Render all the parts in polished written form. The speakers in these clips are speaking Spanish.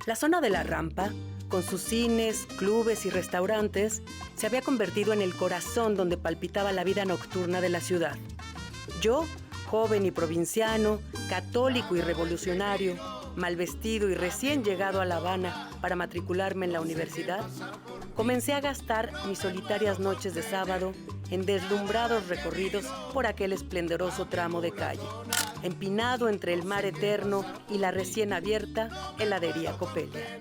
La zona de la Rampa, con sus cines, clubes y restaurantes, se había convertido en el corazón donde palpitaba la vida nocturna de la ciudad. Yo, joven y provinciano, católico y revolucionario, mal vestido y recién llegado a La Habana para matricularme en la universidad, comencé a gastar mis solitarias noches de sábado en deslumbrados recorridos por aquel esplendoroso tramo de calle, empinado entre el mar eterno y la recién abierta heladería Copelia.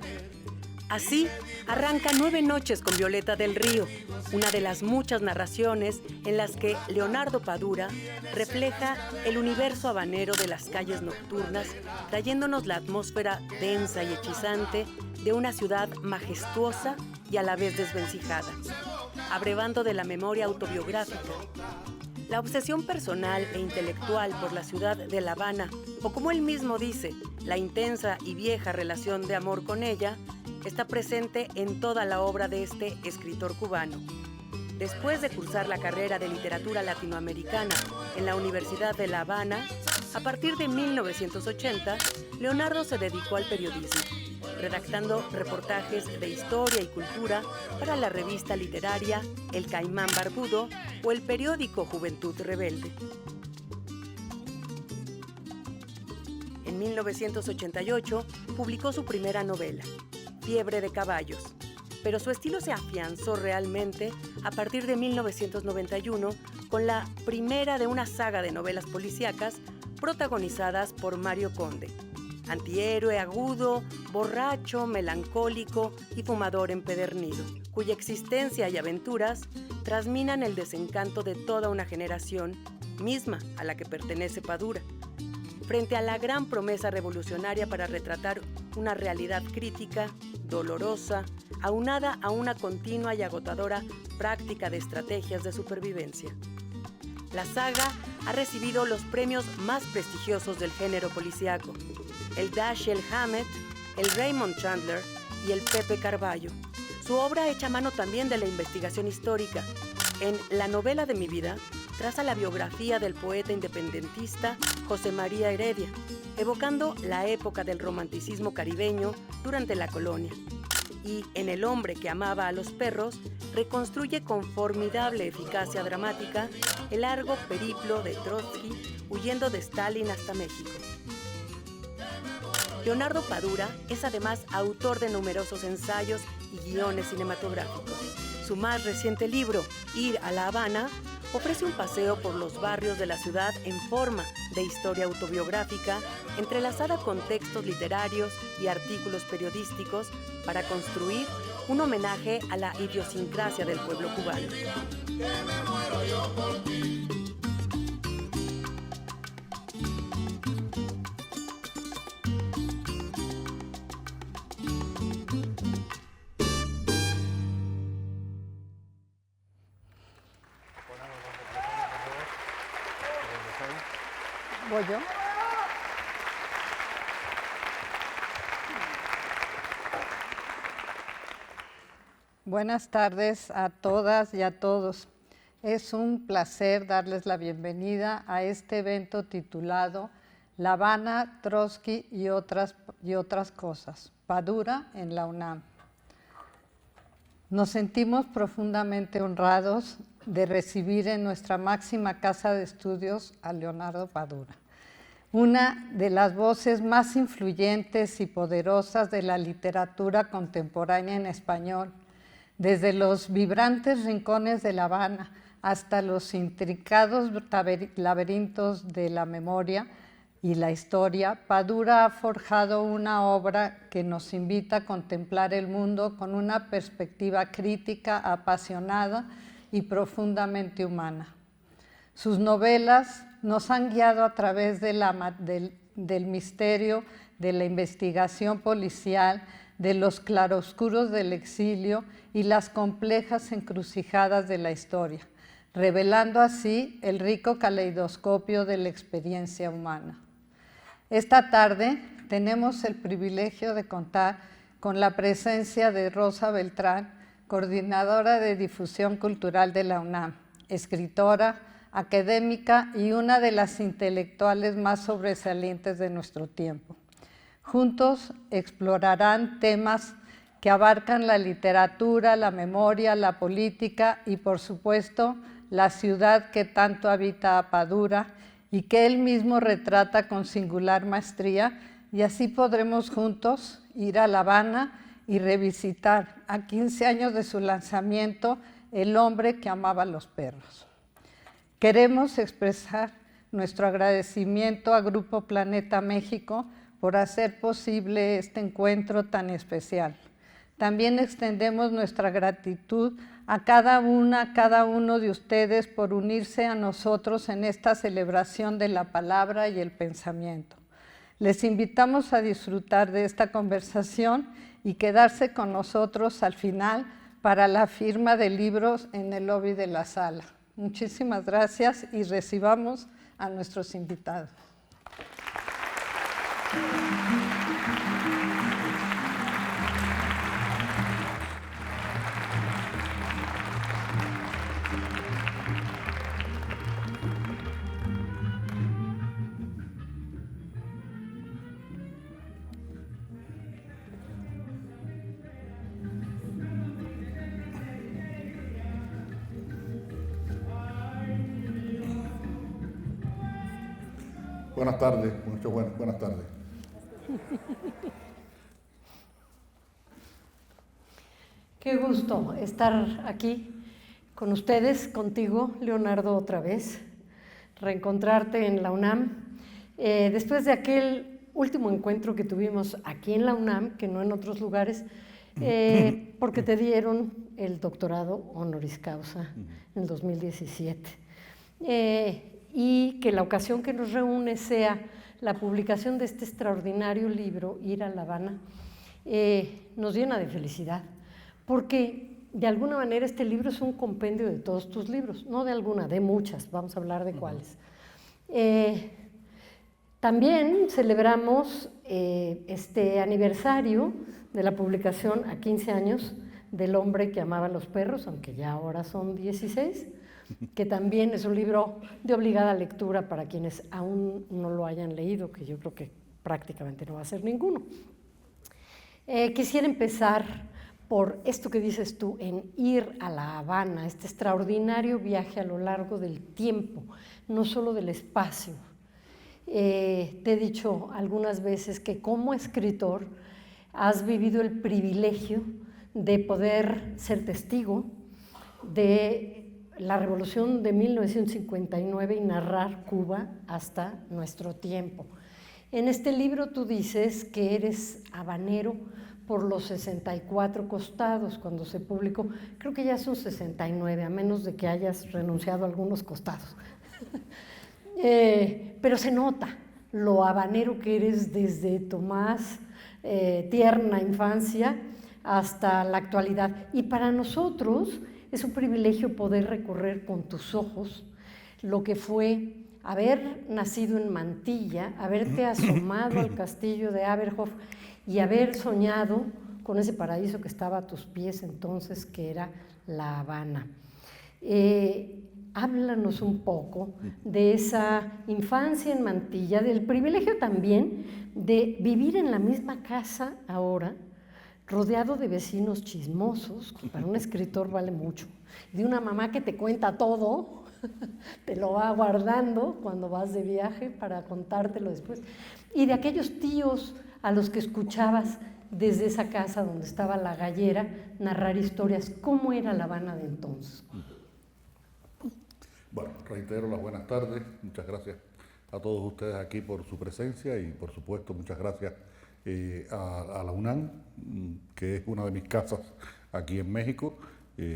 Así arranca 9 noches con Violeta del Río, una de las muchas narraciones en las que Leonardo Padura refleja el universo habanero de las calles nocturnas, trayéndonos la atmósfera densa y hechizante de una ciudad majestuosa y a la vez desvencijada, abrevando de la memoria autobiográfica. La obsesión personal e intelectual por la ciudad de La Habana, o como él mismo dice, la intensa y vieja relación de amor con ella, está presente en toda la obra de este escritor cubano. Después de cursar la carrera de literatura latinoamericana en la Universidad de La Habana, a partir de 1980, Leonardo se dedicó al periodismo, redactando reportajes de historia y cultura para la revista literaria El Caimán Barbudo o el periódico Juventud Rebelde. En 1988 publicó su primera novela, Fiebre de caballos, pero su estilo se afianzó realmente a partir de 1991 con la primera de una saga de novelas policíacas protagonizadas por Mario Conde, antihéroe agudo, borracho, melancólico y fumador empedernido, cuya existencia y aventuras trasminan el desencanto de toda una generación, misma a la que pertenece Padura, frente a la gran promesa revolucionaria para retratar una realidad crítica, dolorosa, aunada a una continua y agotadora práctica de estrategias de supervivencia. La saga ha recibido los premios más prestigiosos del género policíaco, el Dashiell Hammett, el Raymond Chandler y el Pepe Carballo. Su obra echa mano también de la investigación histórica. En La novela de mi vida, traza la biografía del poeta independentista José María Heredia, evocando la época del romanticismo caribeño durante la colonia. Y en El hombre que amaba a los perros, reconstruye con formidable eficacia dramática el largo periplo de Trotsky huyendo de Stalin hasta México. Leonardo Padura es además autor de numerosos ensayos y guiones cinematográficos. Su más reciente libro, Ir a La Habana, ofrece un paseo por los barrios de la ciudad en forma de historia autobiográfica, entrelazada con textos literarios y artículos periodísticos para construir un homenaje a la idiosincrasia del pueblo cubano. ¿Voy yo? Buenas tardes a todas y a todos. Es un placer darles la bienvenida a este evento titulado La Habana, Trotsky y otras cosas, Padura en la UNAM. Nos sentimos profundamente honrados de recibir en nuestra máxima casa de estudios a Leonardo Padura, una de las voces más influyentes y poderosas de la literatura contemporánea en español, desde los vibrantes rincones de La Habana hasta los intrincados laberintos de la memoria y la historia. Padura ha forjado una obra que nos invita a contemplar el mundo con una perspectiva crítica, apasionada y profundamente humana. Sus novelas nos han guiado a través del misterio, de la investigación policial, de los claroscuros del exilio y las complejas encrucijadas de la historia, revelando así el rico caleidoscopio de la experiencia humana. Esta tarde tenemos el privilegio de contar con la presencia de Rosa Beltrán, coordinadora de difusión cultural de la UNAM, escritora, académica y una de las intelectuales más sobresalientes de nuestro tiempo. Juntos explorarán temas que abarcan la literatura, la memoria, la política y, por supuesto, la ciudad que tanto habita Apadura y que él mismo retrata con singular maestría, y así podremos juntos ir a La Habana y revisitar, a 15 años de su lanzamiento, El hombre que amaba a los perros. Queremos expresar nuestro agradecimiento a Grupo Planeta México por hacer posible este encuentro tan especial. También extendemos nuestra gratitud a cada uno de ustedes por unirse a nosotros en esta celebración de la palabra y el pensamiento. Les invitamos a disfrutar de esta conversación y quedarse con nosotros al final para la firma de libros en el lobby de la sala. Muchísimas gracias y recibamos a nuestros invitados. Buenas tardes, buenas tardes. Qué gusto estar aquí con ustedes, contigo, Leonardo, otra vez, reencontrarte en la UNAM. Después de aquel último encuentro que tuvimos aquí en la UNAM, que no en otros lugares, porque te dieron el doctorado honoris causa en 2017. Y que la ocasión que nos reúne sea la publicación de este extraordinario libro, Ir a La Habana, nos llena de felicidad, porque de alguna manera este libro es un compendio de todos tus libros, no de alguna, de muchas, vamos a hablar de cuáles. También celebramos este aniversario de la publicación a 15 años del hombre que amaba a los perros, aunque ya ahora son 16, que también es un libro de obligada lectura para quienes aún no lo hayan leído, que yo creo que prácticamente no va a ser ninguno. Quisiera empezar por esto que dices tú, en ir a La Habana, este extraordinario viaje a lo largo del tiempo, no solo del espacio. Te he dicho algunas veces que como escritor has vivido el privilegio de poder ser testigo de la revolución de 1959 y narrar Cuba hasta nuestro tiempo. En este libro tú dices que eres habanero por los 64 costados cuando se publicó. Creo que ya son 69, a menos de que hayas renunciado a algunos costados. Pero se nota lo habanero que eres desde tu más tierna infancia hasta la actualidad. Y para nosotros es un privilegio poder recorrer con tus ojos lo que fue haber nacido en Mantilla, haberte asomado al castillo de Aberhof y haber soñado con ese paraíso que estaba a tus pies entonces, que era La Habana. Háblanos un poco de esa infancia en Mantilla, del privilegio también de vivir en la misma casa ahora, rodeado de vecinos chismosos, que para un escritor vale mucho, de una mamá que te cuenta todo, te lo va guardando cuando vas de viaje para contártelo después, y de aquellos tíos a los que escuchabas desde esa casa donde estaba la gallera narrar historias. ¿Cómo era La Habana de entonces? Bueno, reitero las buenas tardes, muchas gracias a todos ustedes aquí por su presencia y por supuesto muchas gracias a la UNAM, que es una de mis casas aquí en México.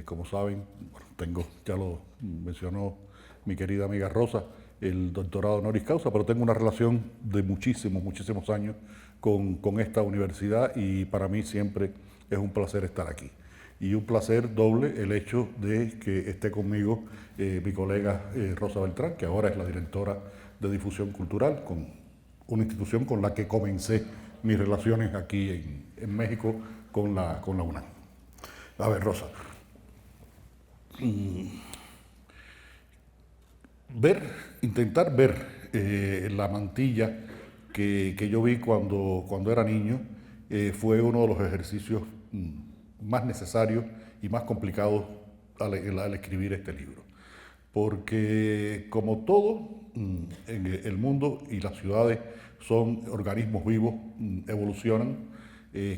Como saben, bueno, tengo, ya lo mencionó mi querida amiga Rosa, el doctorado honoris causa, pero tengo una relación de muchísimos años con esta universidad y para mí siempre es un placer estar aquí. Y un placer doble el hecho de que esté conmigo mi colega Rosa Beltrán, que ahora es la directora de difusión cultural, con una institución con la que comencé mis relaciones aquí en México con la UNAM. A ver, Rosa. Intentar ver la Mantilla que yo vi cuando era niño fue uno de los ejercicios más necesarios y más complicados al escribir este libro. Porque como todo en el mundo y las ciudades son organismos vivos, evolucionan,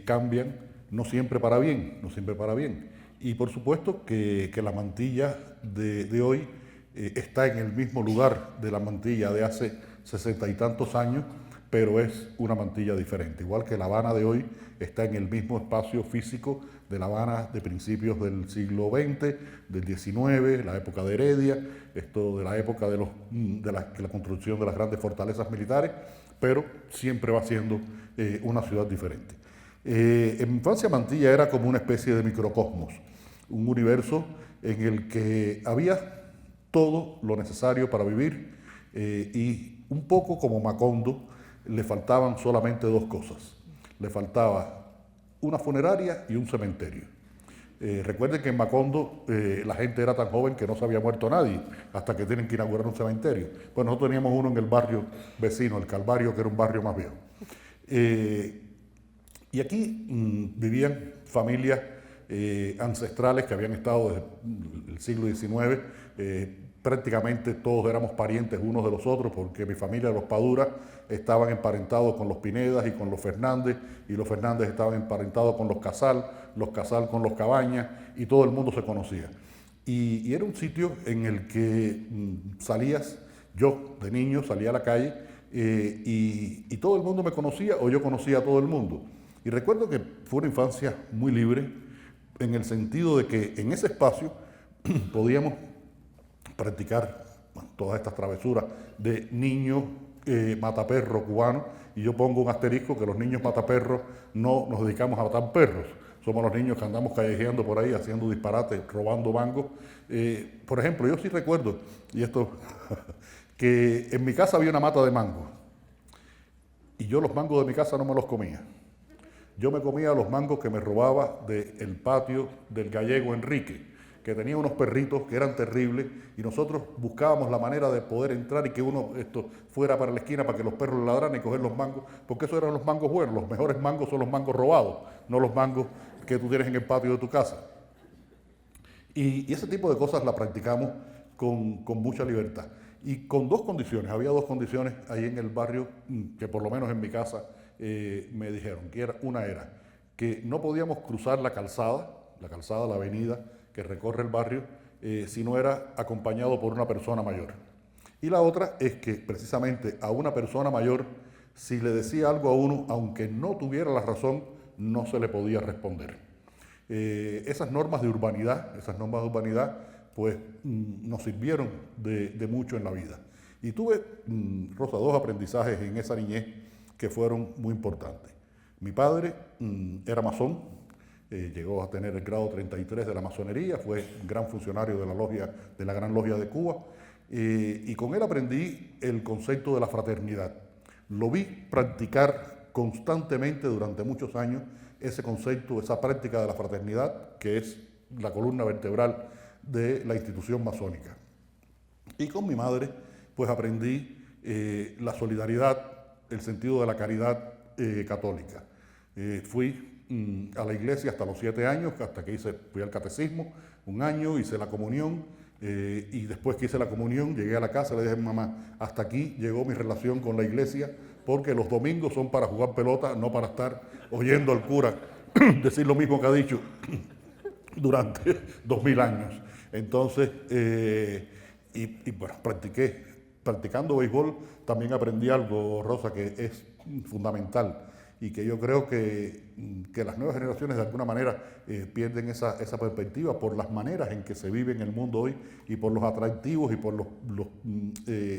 cambian, no siempre para bien, no siempre para bien. Y por supuesto que la mantilla de hoy está en el mismo lugar de la mantilla de hace 60 y tantos años, pero es una mantilla diferente. Igual que La Habana de hoy está en el mismo espacio físico de La Habana de principios del siglo XX, del XIX, la época de Heredia, de la época de la construcción de las grandes fortalezas militares, pero siempre va siendo una ciudad diferente. En mi infancia Mantilla era como una especie de microcosmos, un universo en el que había todo lo necesario para vivir y un poco como Macondo le faltaban solamente dos cosas. Le faltaba una funeraria y un cementerio. Recuerden que en Macondo la gente era tan joven que no se había muerto nadie hasta que tienen que inaugurar un cementerio. Pues nosotros teníamos uno en el barrio vecino, el Calvario, que era un barrio más viejo. Y aquí vivían familias ancestrales que habían estado desde el siglo XIX. Prácticamente todos éramos parientes unos de los otros, porque mi familia, los Padura, estaban emparentados con los Pinedas y con los Fernández, y los Fernández estaban emparentados con los Casal con los Cabañas, y todo el mundo se conocía. Y era un sitio en el que salías, yo de niño salía a la calle, y todo el mundo me conocía, o yo conocía a todo el mundo. Y recuerdo que fue una infancia muy libre, en el sentido de que en ese espacio podíamos practicar todas estas travesuras de niños mataperros cubanos, y yo pongo un asterisco que los niños mataperros no nos dedicamos a matar perros, somos los niños que andamos callejeando por ahí haciendo disparates, robando mangos. Por ejemplo, yo sí recuerdo, y esto, que en mi casa había una mata de mango, y yo los mangos de mi casa no me los comía. Yo me comía los mangos que me robaba del patio del gallego Enrique, que tenía unos perritos que eran terribles, y nosotros buscábamos la manera de poder entrar y que uno fuera para la esquina para que los perros ladraran y coger los mangos, porque esos eran los mangos buenos. Los mejores mangos son los mangos robados, no los mangos que tú tienes en el patio de tu casa. Y ese tipo de cosas la practicamos con mucha libertad. Y con dos condiciones, había dos condiciones ahí en el barrio que por lo menos en mi casa me dijeron, que una era que no podíamos cruzar la calzada, la avenida que recorre el barrio, si no era acompañado por una persona mayor. Y la otra es que precisamente a una persona mayor, si le decía algo a uno, aunque no tuviera la razón, no se le podía responder. Esas normas de urbanidad, pues nos sirvieron de mucho en la vida. Y tuve, Rosa, dos aprendizajes en esa niñez que fueron muy importantes. Mi padre era masón, llegó a tener el grado 33 de la masonería, fue gran funcionario de la logia, de la Gran Logia de Cuba, y con él aprendí el concepto de la fraternidad. Lo vi practicar constantemente durante muchos años ese concepto, esa práctica de la fraternidad, que es la columna vertebral de la institución masónica. Y con mi madre, pues aprendí la solidaridad, el sentido de la caridad católica. Fui a la iglesia hasta los 7 años, hasta que fui al catecismo, un año, hice la comunión, y después que hice la comunión, llegué a la casa y le dije a mi mamá, hasta aquí llegó mi relación con la iglesia, porque los domingos son para jugar pelota, no para estar oyendo al cura decir lo mismo que ha dicho durante 2000 años. Entonces, bueno, practicando béisbol, también aprendí algo, Rosa, que es fundamental y que yo creo que las nuevas generaciones de alguna manera pierden esa perspectiva por las maneras en que se vive en el mundo hoy y por los atractivos y por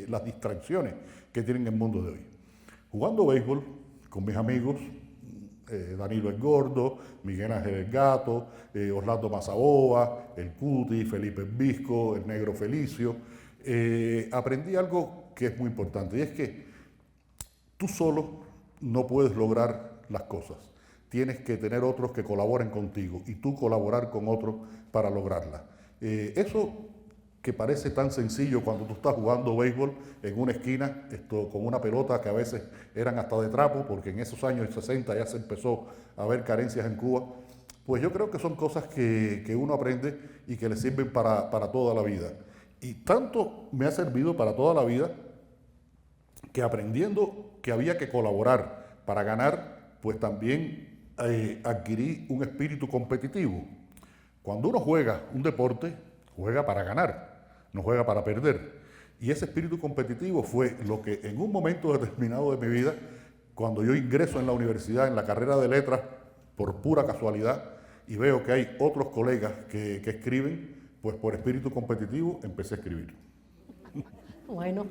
las distracciones que tienen el mundo de hoy. Jugando béisbol con mis amigos, Danilo el Gordo, Miguel Ángel el Gato, Orlando Mazaboa, el Cuti, Felipe el Visco, el Negro Felicio, aprendí algo que es muy importante, y es que tú solo no puedes lograr las cosas. Tienes que tener otros que colaboren contigo y tú colaborar con otros para lograrlas. Eso que parece tan sencillo cuando tú estás jugando béisbol en una esquina, con una pelota que a veces eran hasta de trapo, porque en esos años 60 ya se empezó a ver carencias en Cuba. Pues yo creo que son cosas que uno aprende y que le sirven para toda la vida. Y tanto me ha servido para toda la vida que aprendiendo que había que colaborar para ganar, pues también adquirí un espíritu competitivo. Cuando uno juega un deporte, juega para ganar, no juega para perder. Y ese espíritu competitivo fue lo que en un momento determinado de mi vida, cuando yo ingreso en la universidad, en la carrera de letras, por pura casualidad, y veo que hay otros colegas que escriben, pues por espíritu competitivo empecé a escribir. Bueno,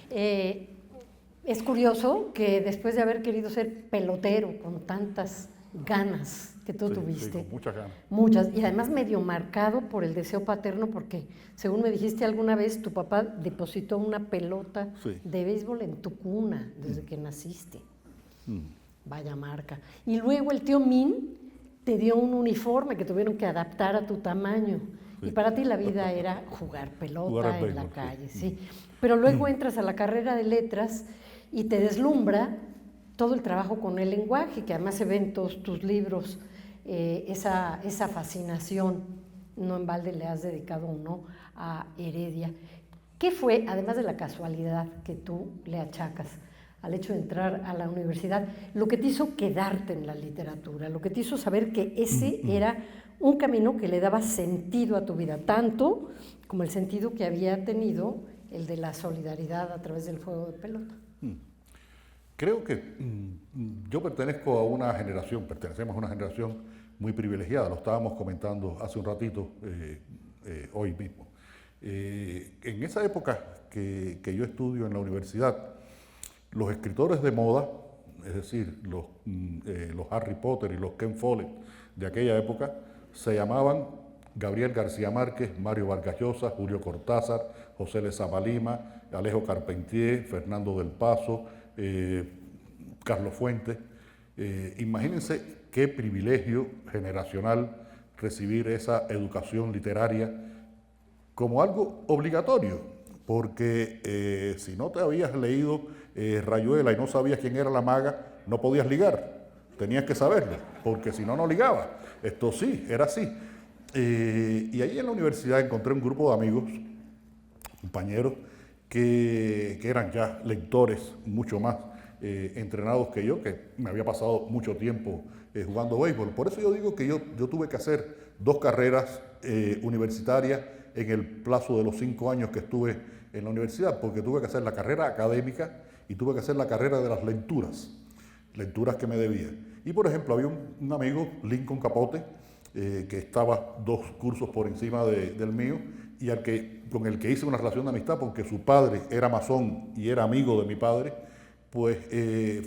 es curioso que después de haber querido ser pelotero con tantas ganas que tú tuviste. Sí, con muchas ganas. Muchas, y además medio marcado por el deseo paterno, porque según me dijiste alguna vez, tu papá depositó una pelota de béisbol en tu cuna desde que naciste. Vaya marca. Y luego el tío Min te dio un uniforme que tuvieron que adaptar a tu tamaño. Sí. Y para ti la vida era jugar pelota en la calle, sí. Pero luego entras a la carrera de letras y te deslumbra todo el trabajo con el lenguaje, que además se ve en todos tus libros, esa fascinación. No en balde le has dedicado uno a Heredia. ¿Qué fue, además de la casualidad que tú le achacas al hecho de entrar a la universidad, lo que te hizo quedarte en la literatura, lo que te hizo saber que ese era un camino que le daba sentido a tu vida, tanto como el sentido que había tenido el de la solidaridad a través del juego de pelota? Creo que yo pertenezco a una generación, pertenecemos a una generación muy privilegiada, lo estábamos comentando hace un ratito, hoy mismo. En esa época que yo estudio en la universidad, los escritores de moda, es decir, los Harry Potter y los Ken Follett de aquella época, se llamaban Gabriel García Márquez, Mario Vargas Llosa, Julio Cortázar, José Lezama Lima, Alejo Carpentier, Fernando del Paso, Carlos Fuentes. Imagínense qué privilegio generacional recibir esa educación literaria como algo obligatorio, porque si no te habías leído Rayuela y no sabías quién era la maga, no podías ligar, tenías que saberlo, porque si no, no ligabas. Esto sí, era así. Y ahí en la universidad encontré un grupo de amigos, compañeros, que eran ya lectores mucho más entrenados que yo, que me había pasado mucho tiempo jugando béisbol. Por eso yo digo que yo tuve que hacer 2 carreras universitarias en el plazo de los 5 años que estuve en la universidad, porque tuve que hacer la carrera académica y tuve que hacer la carrera de las lecturas que me debía. Y por ejemplo, había un amigo, Lincoln Capote, que estaba 2 cursos por encima del mío, y con el que hice una relación de amistad, porque su padre era masón y era amigo de mi padre, pues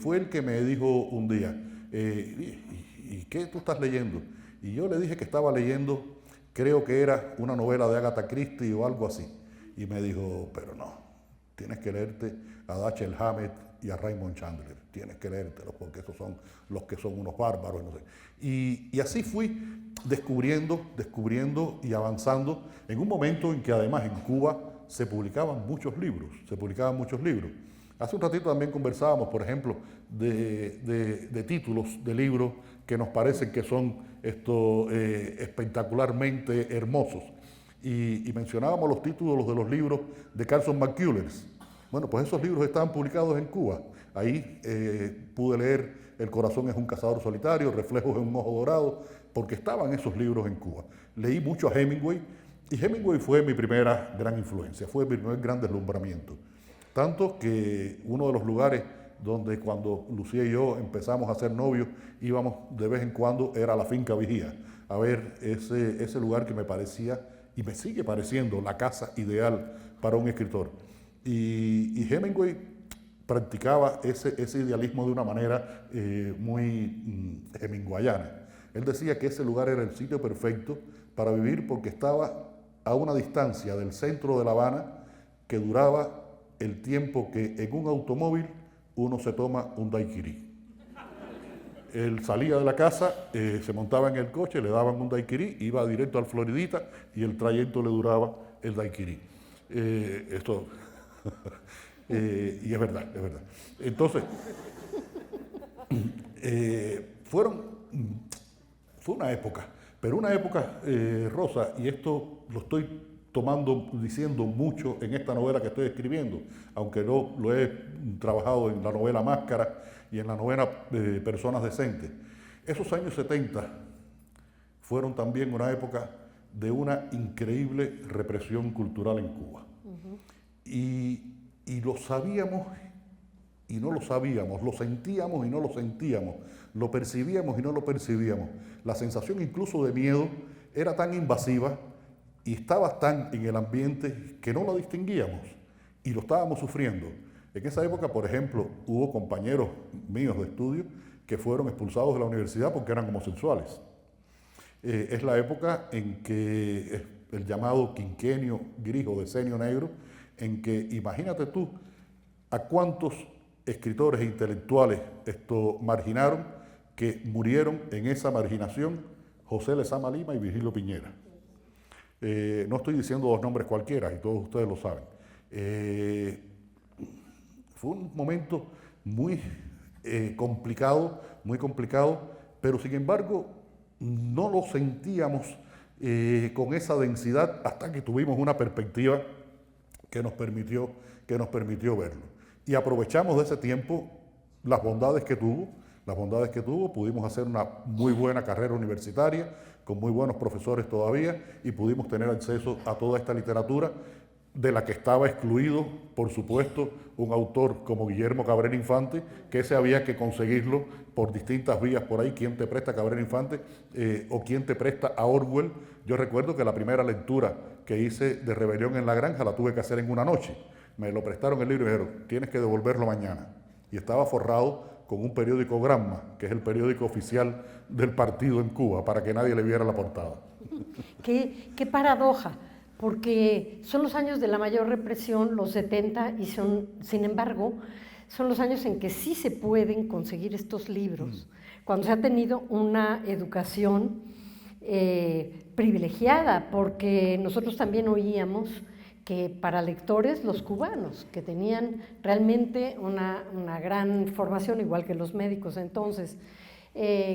fue el que me dijo un día, ¿y qué tú estás leyendo? Y yo le dije que estaba leyendo, creo que era una novela de Agatha Christie o algo así. Y me dijo, pero no, tienes que leerte a Dashiell Hammett y a Raymond Chandler, tienes que leértelos porque esos son los que son unos bárbaros, no sé. Y así fui descubriendo y avanzando en un momento en que además en Cuba se publicaban muchos libros. Hace un ratito también conversábamos, por ejemplo, de títulos de libros que nos parecen que son espectacularmente hermosos. Y mencionábamos los títulos de los libros de Carson McCullers. Bueno, pues esos libros estaban publicados en Cuba. Ahí pude leer El corazón es un cazador solitario, Reflejos en un ojo dorado, porque estaban esos libros en Cuba. Leí mucho a Hemingway, y Hemingway fue mi primera gran influencia, fue mi primer gran deslumbramiento. Tanto que uno de los lugares donde cuando Lucía y yo empezamos a ser novios, íbamos de vez en cuando, era la Finca Vigía, a ver ese lugar que me parecía, y me sigue pareciendo, la casa ideal para un escritor. Y Hemingway practicaba ese idealismo de una manera muy hemingwayana. Él decía que ese lugar era el sitio perfecto para vivir porque estaba a una distancia del centro de La Habana que duraba el tiempo que en un automóvil uno se toma un daiquiri. Él salía de la casa, se montaba en el coche, le daban un daiquiri, iba directo al Floridita y el trayecto le duraba el daiquiri. Esto, y es verdad, es verdad. Entonces, fue una época, pero una época, Rosa, y esto lo estoy diciendo mucho en esta novela que estoy escribiendo, aunque no lo he trabajado en la novela Máscara y en la novela Personas Decentes. Esos años 70 fueron también una época de una increíble represión cultural en Cuba. Y lo sabíamos y no lo sabíamos, lo sentíamos y no lo sentíamos, lo percibíamos y no lo percibíamos. La sensación incluso de miedo era tan invasiva y estaba tan en el ambiente que no lo distinguíamos y lo estábamos sufriendo. En esa época, por ejemplo, hubo compañeros míos de estudio que fueron expulsados de la universidad porque eran homosexuales. Es la época en que el llamado quinquenio gris o decenio negro, en que, imagínate tú, a cuántos escritores e intelectuales marginaron, que murieron en esa marginación: José Lezama Lima y Virgilio Piñera. No estoy diciendo dos nombres cualquiera, y todos ustedes lo saben. Fue un momento muy complicado, pero sin embargo no lo sentíamos con esa densidad hasta que tuvimos una perspectiva que nos permitió verlo. Y aprovechamos de ese tiempo las bondades que tuvo, pudimos hacer una muy buena carrera universitaria, con muy buenos profesores todavía, y pudimos tener acceso a toda esta literatura, de la que estaba excluido, por supuesto, un autor como Guillermo Cabrera Infante, que ese había que conseguirlo por distintas vías por ahí. ¿Quién te presta a Cabrera Infante? O ¿quién te presta a Orwell? Yo recuerdo que la primera lectura que hice de Rebelión en la Granja la tuve que hacer en una noche. Me lo prestaron el libro y me dijeron: tienes que devolverlo mañana. Y estaba forrado con un periódico Granma, que es el periódico oficial del partido en Cuba, para que nadie le viera la portada. Qué paradoja, porque son los años de la mayor represión, los 70, y sin embargo, son los años en que sí se pueden conseguir estos libros, cuando se ha tenido una educación privilegiada, porque nosotros también oíamos que para lectores, los cubanos, que tenían realmente una gran formación, igual que los médicos entonces,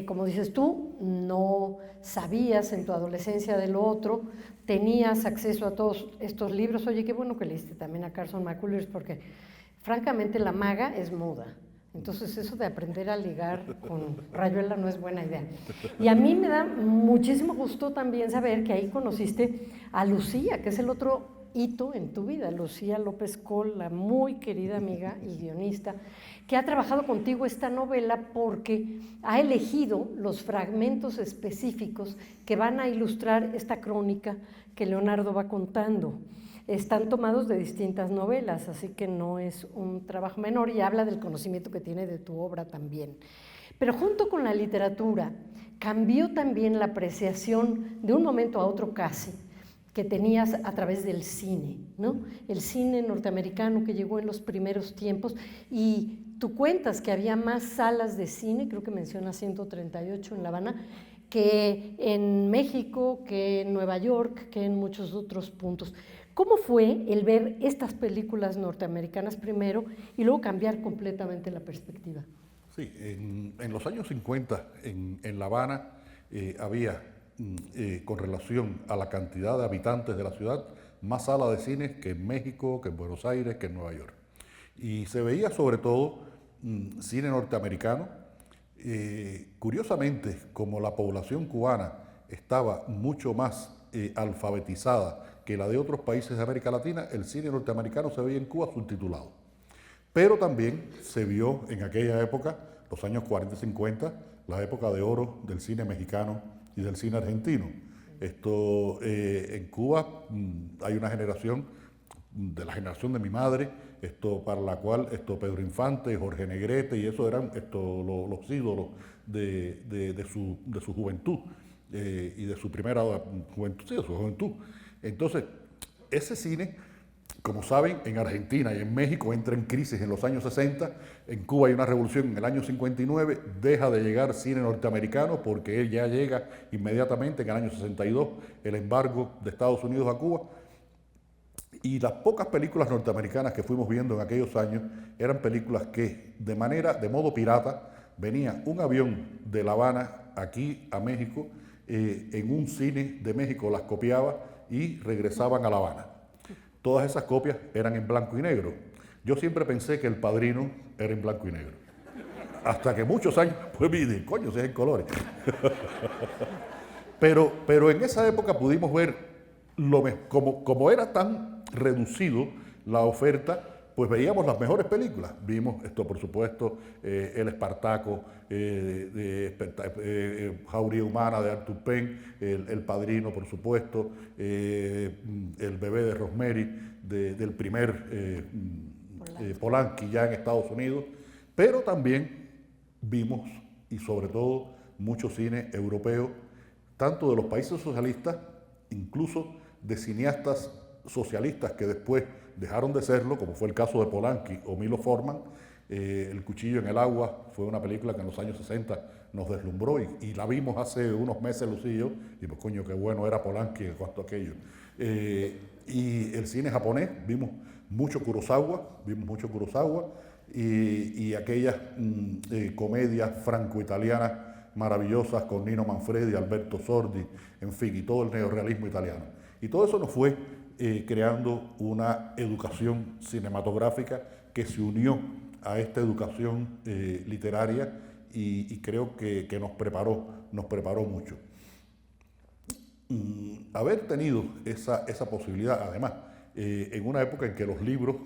como dices tú, no sabías en tu adolescencia de lo otro, tenías acceso a todos estos libros. Oye, qué bueno que leíste también a Carson McCullers, porque francamente la maga es muda. Entonces eso de aprender a ligar con Rayuela no es buena idea. Y a mí me da muchísimo gusto también saber que ahí conociste a Lucía, que es el otro hito en tu vida, Lucía López Col, la muy querida amiga y guionista, que ha trabajado contigo esta novela porque ha elegido los fragmentos específicos que van a ilustrar esta crónica que Leonardo va contando. Están tomados de distintas novelas, así que no es un trabajo menor, y habla del conocimiento que tiene de tu obra también. Pero junto con la literatura, cambió también la apreciación de un momento a otro casi, que tenías a través del cine, ¿no? El cine norteamericano que llegó en los primeros tiempos, y tú cuentas que había más salas de cine, creo que mencionas 138 en La Habana, que en México, que en Nueva York, que en muchos otros puntos. ¿Cómo fue el ver estas películas norteamericanas primero y luego cambiar completamente la perspectiva? Sí, en los años 50 en La Habana había, con relación a la cantidad de habitantes de la ciudad, más salas de cine que en México, que en Buenos Aires, que en Nueva York. Y se veía sobre todo cine norteamericano. Curiosamente, como la población cubana estaba mucho más alfabetizada que la de otros países de América Latina, el cine norteamericano se veía en Cuba subtitulado. Pero también se vio en aquella época, los años 40 y 50, la época de oro del cine mexicano y del cine argentino. En Cuba hay una generación, de la generación de mi madre, para la cual Pedro Infante, Jorge Negrete, y eso eran los ídolos de su juventud y de su primera juventud, sí, de su juventud. Entonces, ese cine, como saben, en Argentina y en México entra en crisis en los años 60, en Cuba hay una revolución en el año 59, deja de llegar cine norteamericano porque él ya llega inmediatamente en el año 62, el embargo de Estados Unidos a Cuba, Y las pocas películas norteamericanas que fuimos viendo en aquellos años eran películas que de modo pirata, venía un avión de La Habana aquí a México, en un cine de México las copiaba y regresaban a La Habana. Todas esas copias eran en blanco y negro. Yo siempre pensé que El Padrino era en blanco y negro. Hasta que muchos años después me dije, coño, si es en colores. Pero en esa época pudimos ver, como era tan reducido la oferta, pues veíamos las mejores películas. Vimos esto, por supuesto, El Espartaco, Jauría Humana de Arthur Penn, El Padrino, por supuesto, El Bebé de Rosemary, del primer Polanski ya en Estados Unidos, pero también vimos, y sobre todo, mucho cine europeo, tanto de los países socialistas, incluso de cineastas socialistas que después dejaron de serlo, como fue el caso de Polanski o Milo Forman. El cuchillo en el agua fue una película que en los años 60 nos deslumbró y la vimos hace unos meses, Lucillo, y pues coño, qué bueno era Polanski en cuanto a aquello. Y el cine japonés, vimos mucho Kurosawa y aquellas comedias franco-italianas maravillosas con Nino Manfredi, Alberto Sordi, en fin, y todo el neorrealismo italiano. Y todo eso nos fue creando una educación cinematográfica que se unió a esta educación literaria y creo que nos preparó mucho. Haber tenido esa posibilidad, además, en una época en que los libros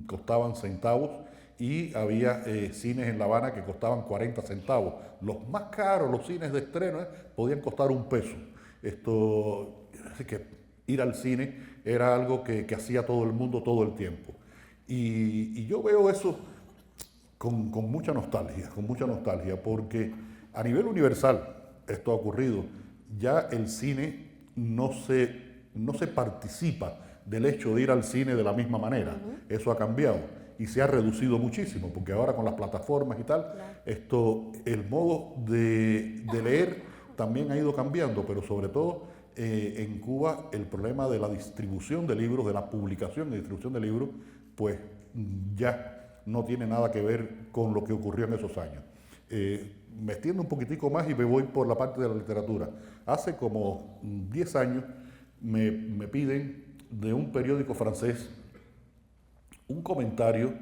costaban centavos y había cines en La Habana que costaban 40 centavos. Los más caros, los cines de estreno, podían costar $1. Así que ir al cine era algo que hacía todo el mundo todo el tiempo. Y yo veo eso con mucha nostalgia, porque a nivel universal esto ha ocurrido. Ya el cine no se participa del hecho de ir al cine de la misma manera. Eso ha cambiado y se ha reducido muchísimo, porque ahora con las plataformas y tal, el modo de leer también ha ido cambiando, pero sobre todo en Cuba el problema de la distribución de libros, de la publicación y distribución de libros, pues ya no tiene nada que ver con lo que ocurrió en esos años. Me extiendo un poquitico más y me voy por la parte de la literatura. Hace como 10 años me piden de un periódico francés un comentario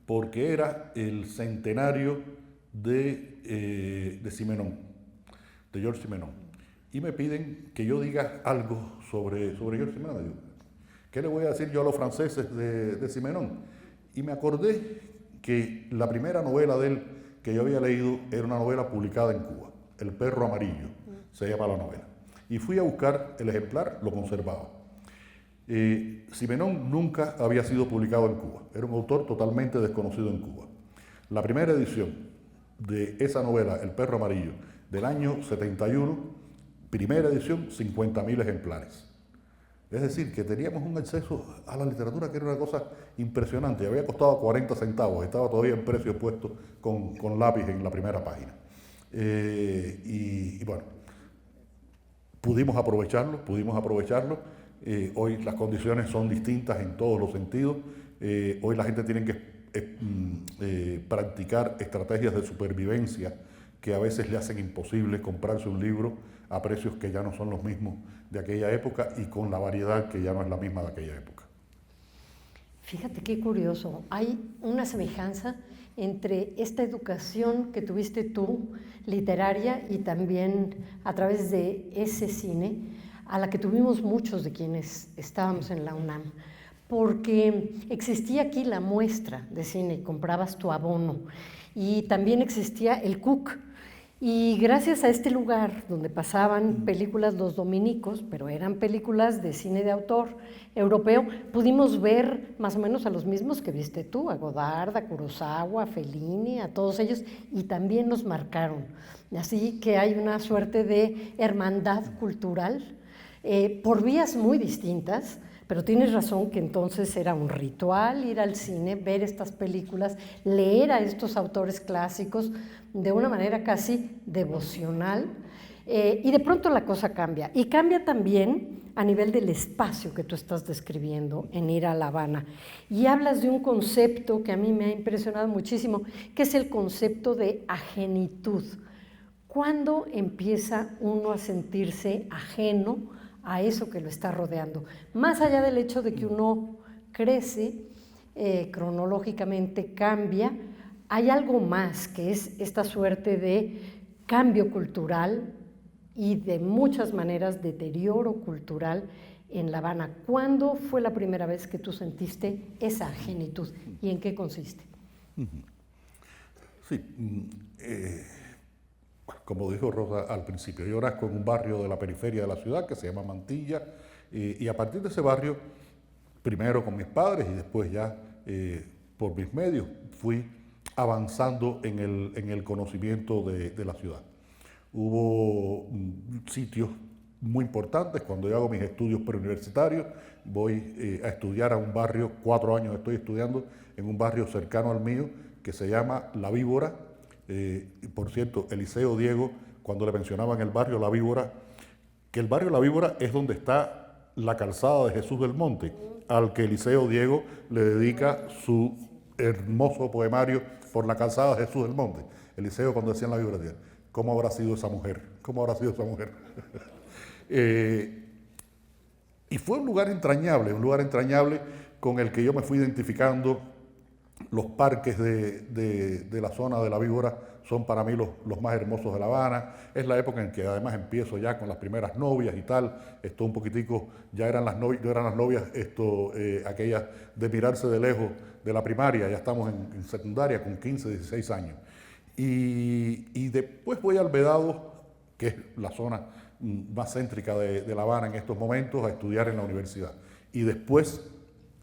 porque era el centenario de Simenon, de Georges Simenon. Y me piden que yo diga algo sobre Georges Simenon. Digo, ¿qué le voy a decir yo a los franceses de Simenon? Y me acordé que la primera novela de él que yo había leído era una novela publicada en Cuba, El perro amarillo, se llama la novela. Y fui a buscar el ejemplar, lo conservaba. Simenon nunca había sido publicado en Cuba, era un autor totalmente desconocido en Cuba. La primera edición de esa novela, El perro amarillo, del año 71, primera edición, 50.000 ejemplares. Es decir, que teníamos un acceso a la literatura que era una cosa impresionante. Había costado 40 centavos, estaba todavía en precio puesto con lápiz en la primera página. Y bueno, pudimos aprovecharlo. Hoy las condiciones son distintas en todos los sentidos. Hoy la gente tiene que practicar estrategias de supervivencia que a veces le hacen imposible comprarse un libro a precios que ya no son los mismos de aquella época y con la variedad que ya no es la misma de aquella época. Fíjate qué curioso, hay una semejanza entre esta educación que tuviste tú, literaria, y también a través de ese cine, a la que tuvimos muchos de quienes estábamos en la UNAM, porque existía aquí la muestra de cine, comprabas tu abono, y también existía el CUC. Y gracias a este lugar donde pasaban películas los dominicos, pero eran películas de cine de autor europeo, pudimos ver más o menos a los mismos que viste tú, a Godard, a Kurosawa, a Fellini, a todos ellos, y también nos marcaron. Así que hay una suerte de hermandad cultural por vías muy distintas, pero tienes razón que entonces era un ritual ir al cine, ver estas películas, leer a estos autores clásicos de una manera casi devocional. Y de pronto la cosa cambia. Y cambia también a nivel del espacio que tú estás describiendo en Ir a La Habana. Y hablas de un concepto que a mí me ha impresionado muchísimo, que es el concepto de agenitud. ¿Cuándo empieza uno a sentirse ajeno a eso que lo está rodeando? Más allá del hecho de que uno crece, cronológicamente cambia, hay algo más que es esta suerte de cambio cultural y de muchas maneras deterioro cultural en La Habana. ¿Cuándo fue la primera vez que tú sentiste esa agenitud y en qué consiste? Sí, como dijo Rosa al principio, yo nazco en un barrio de la periferia de la ciudad que se llama Mantilla, y a partir de ese barrio, primero con mis padres y después ya por mis medios, fui avanzando en el conocimiento de la ciudad. Hubo sitios muy importantes. Cuando yo hago mis estudios preuniversitarios, voy a estudiar a un barrio, 4 años estoy estudiando en un barrio cercano al mío que se llama La Víbora. Por cierto, Eliseo Diego, cuando le mencionaban el barrio La Víbora, que el barrio La Víbora es donde está la calzada de Jesús del Monte, al que Eliseo Diego le dedica su hermoso poemario por la calzada de Jesús del Monte. Eliseo, cuando decía en La Víbora, decía: ¿cómo habrá sido esa mujer? ¿Cómo habrá sido esa mujer? Y fue un lugar entrañable con el que yo me fui identificando. Los parques de la zona de La Víbora son para mí los más hermosos de La Habana. Es la época en que además empiezo ya con las primeras novias y tal. Esto un poquitico, ya eran las novias, aquellas de mirarse de lejos de la primaria. Ya estamos en secundaria con 15, 16 años. Y después voy al Vedado, que es la zona más céntrica de La Habana en estos momentos, a estudiar en la universidad. Y después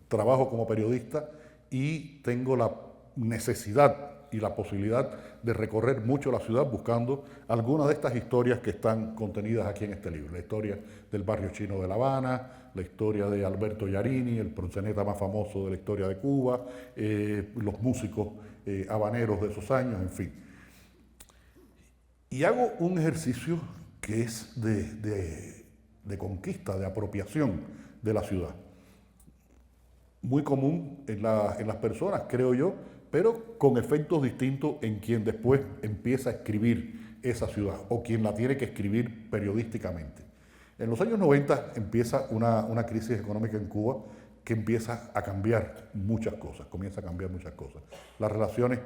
trabajo como periodista y tengo la necesidad y la posibilidad de recorrer mucho la ciudad buscando algunas de estas historias que están contenidas aquí en este libro. La historia del barrio chino de La Habana, la historia de Alberto Yarini, el proxeneta más famoso de la historia de Cuba, los músicos habaneros de esos años, en fin. Y hago un ejercicio que es de conquista, de apropiación de la ciudad. Muy común en las personas, creo yo, pero con efectos distintos en quien después empieza a escribir esa ciudad o quien la tiene que escribir periodísticamente. En los años 90 empieza una crisis económica en Cuba que empieza a cambiar muchas cosas, Las relaciones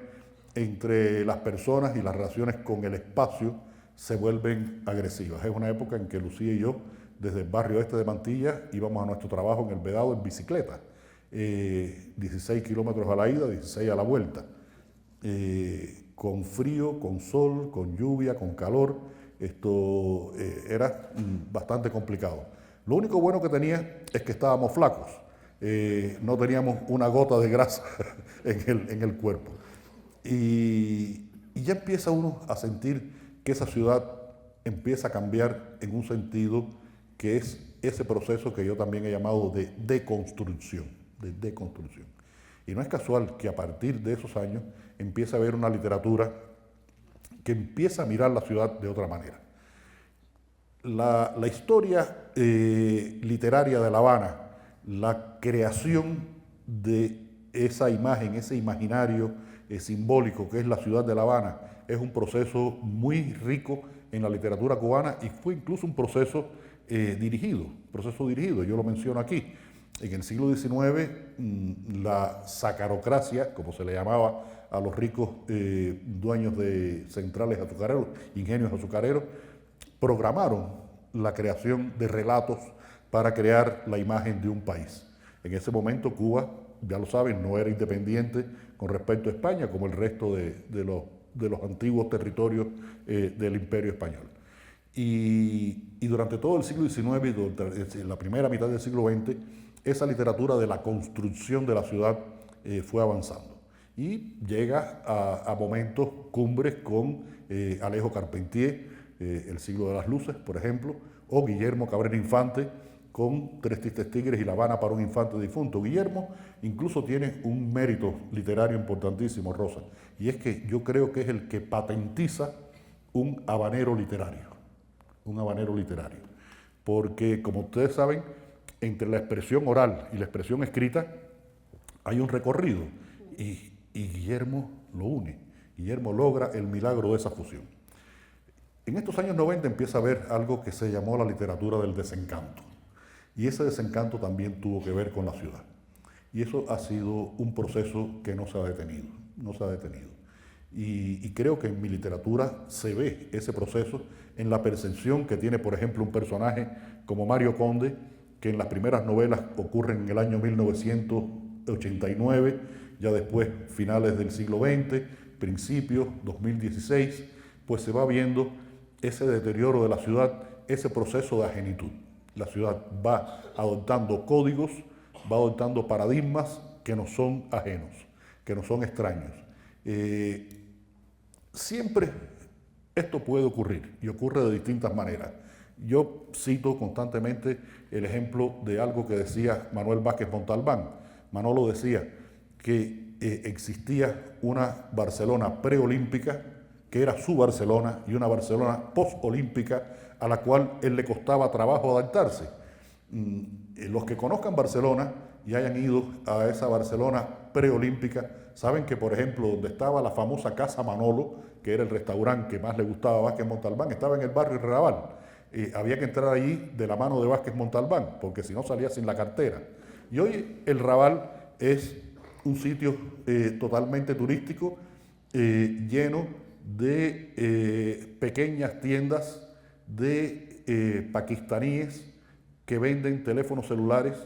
entre las personas y las relaciones con el espacio se vuelven agresivas. Es una época en que Lucía y yo, desde el barrio este de Mantilla, íbamos a nuestro trabajo en el Vedado en bicicleta. 16 kilómetros a la ida, 16 a la vuelta, con frío, con sol, con lluvia, con calor. Esto era bastante complicado. Lo único bueno que tenía es que estábamos flacos, no teníamos una gota de grasa en el cuerpo. Y ya empieza uno a sentir que esa ciudad empieza a cambiar en un sentido que es ese proceso que yo también he llamado de deconstrucción. Y no es casual que a partir de esos años empiece a haber una literatura que empieza a mirar la ciudad de otra manera. La historia literaria de La Habana, la creación de esa imagen, ese imaginario simbólico que es la ciudad de La Habana, es un proceso muy rico en la literatura cubana y fue incluso un proceso dirigido, yo lo menciono aquí. En el siglo XIX, la sacarocracia, como se le llamaba a los ricos dueños de centrales azucareros, ingenios azucareros, programaron la creación de relatos para crear la imagen de un país. En ese momento Cuba, ya lo saben, no era independiente con respecto a España, como el resto de los antiguos territorios del Imperio Español. Y durante todo el siglo XIX y durante la primera mitad del siglo XX, esa literatura de la construcción de la ciudad fue avanzando y llega a momentos cumbres con Alejo Carpentier, El siglo de las luces, por ejemplo, o Guillermo Cabrera Infante con Tres tristes tigres y La Habana para un infante difunto. Guillermo incluso tiene un mérito literario importantísimo, Rosa, y es que yo creo que es el que patentiza un habanero literario. un habanero literario, porque como ustedes saben, entre la expresión oral y la expresión escrita hay un recorrido y Guillermo lo une. Guillermo logra el milagro de esa fusión. En estos años 90 empieza a haber algo que se llamó la literatura del desencanto, y ese desencanto también tuvo que ver con la ciudad. Y eso ha sido un proceso que no se ha detenido, no se ha detenido. Y creo que en mi literatura se ve ese proceso en la percepción que tiene, por ejemplo, un personaje como Mario Conde, que en las primeras novelas ocurren en el año 1989, ya después finales del siglo XX, principios 2016, pues se va viendo ese deterioro de la ciudad, ese proceso de ajenitud. La ciudad va adoptando códigos, va adoptando paradigmas que nos son ajenos, que nos son extraños. Siempre esto puede ocurrir y ocurre de distintas maneras. Yo cito constantemente el ejemplo de algo que decía Manuel Vázquez Montalbán. Manolo decía que existía una Barcelona preolímpica, que era su Barcelona, y una Barcelona postolímpica a la cual él le costaba trabajo adaptarse. Los que conozcan Barcelona y hayan ido a esa Barcelona preolímpica, saben que, por ejemplo, donde estaba la famosa Casa Manolo, que era el restaurante que más le gustaba a Vázquez Montalbán, estaba en el barrio Raval. Había que entrar allí de la mano de Vázquez Montalbán, porque si no salía sin la cartera. Y hoy el Raval es un sitio totalmente turístico, lleno de pequeñas tiendas de pakistaníes que venden teléfonos celulares,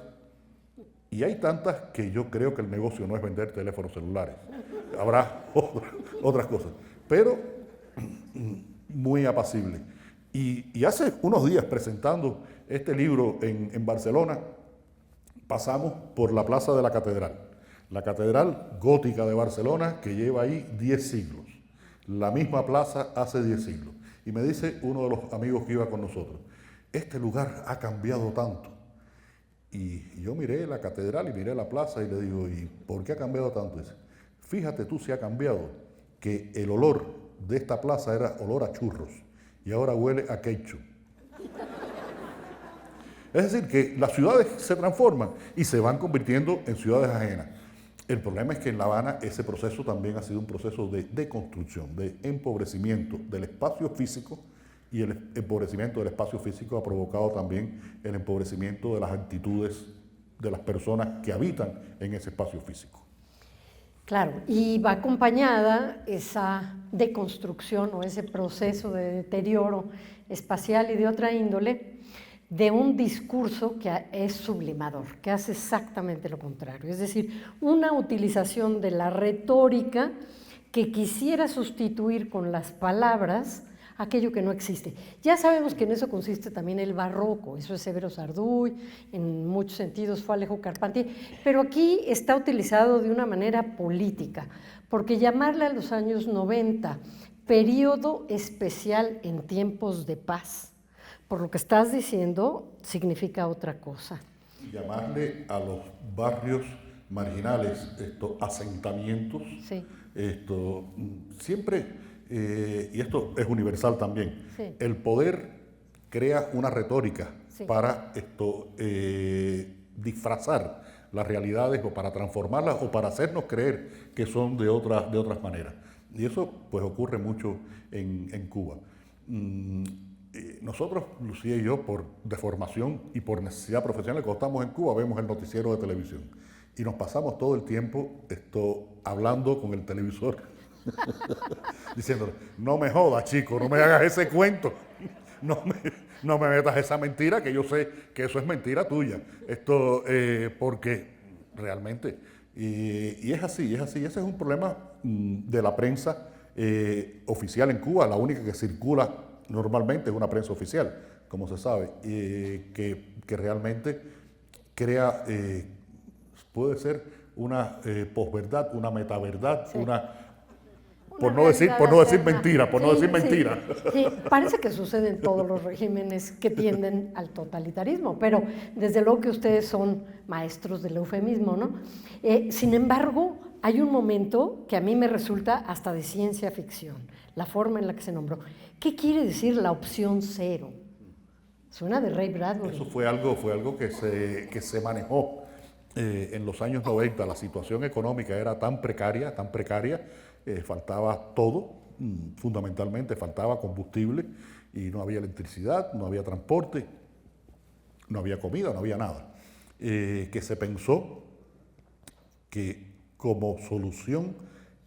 y hay tantas que yo creo que el negocio no es vender teléfonos celulares, habrá otras cosas, pero muy apacible. Y hace unos días, presentando este libro en Barcelona, pasamos por la Plaza de la Catedral gótica de Barcelona, que lleva ahí 10 siglos. La misma plaza hace 10 siglos. Y me dice uno de los amigos que iba con nosotros, este lugar ha cambiado tanto. Y yo miré la catedral y miré la plaza y le digo, ¿y por qué ha cambiado tanto? Dice, fíjate tú si ha cambiado, que el olor de esta plaza era olor a churros y ahora huele a ketchup. Es decir, que las ciudades se transforman y se van convirtiendo en ciudades ajenas. El problema es que en La Habana ese proceso también ha sido un proceso de deconstrucción, de empobrecimiento del espacio físico, y el empobrecimiento del espacio físico ha provocado también el empobrecimiento de las actitudes de las personas que habitan en ese espacio físico. Claro, y va acompañada esa deconstrucción o ese proceso de deterioro espacial y de otra índole de un discurso que es sublimador, que hace exactamente lo contrario, es decir, una utilización de la retórica que quisiera sustituir con las palabras aquello que no existe. Ya sabemos que en eso consiste también el barroco, eso es Severo Sarduy, en muchos sentidos fue Alejo Carpentier, pero aquí está utilizado de una manera política, porque llamarle a los años 90 periodo especial en tiempos de paz, por lo que estás diciendo, significa otra cosa. Llamarle a los barrios marginales, asentamientos, sí. Siempre... y esto es universal también, sí. El poder crea una retórica, sí, para disfrazar las realidades o para transformarlas o para hacernos creer que son de otras maneras. Y eso pues ocurre mucho en Cuba. Nosotros, Lucía y yo, por deformación y por necesidad profesional, cuando estamos en Cuba vemos el noticiero de televisión y nos pasamos todo el tiempo hablando con el televisor. Diciéndole, no me jodas, chico, no me hagas ese cuento, no me metas esa mentira, que yo sé que eso es mentira tuya, porque realmente, y es así, ese es un problema de la prensa oficial en Cuba. La única que circula normalmente es una prensa oficial, como se sabe, que realmente crea, puede ser una posverdad, una metaverdad, sí, por no decir mentira. Sí, parece que sucede en todos los regímenes que tienden al totalitarismo, pero desde luego que ustedes son maestros del eufemismo, ¿no? Sin embargo, hay un momento que a mí me resulta hasta de ciencia ficción, la forma en la que se nombró. ¿Qué quiere decir la opción cero? Suena de Ray Bradbury. Eso fue algo que se manejó en los años 90. La situación económica era tan precaria, faltaba todo, fundamentalmente faltaba combustible y no había electricidad, no había transporte, no había comida, no había nada. Que se pensó que como solución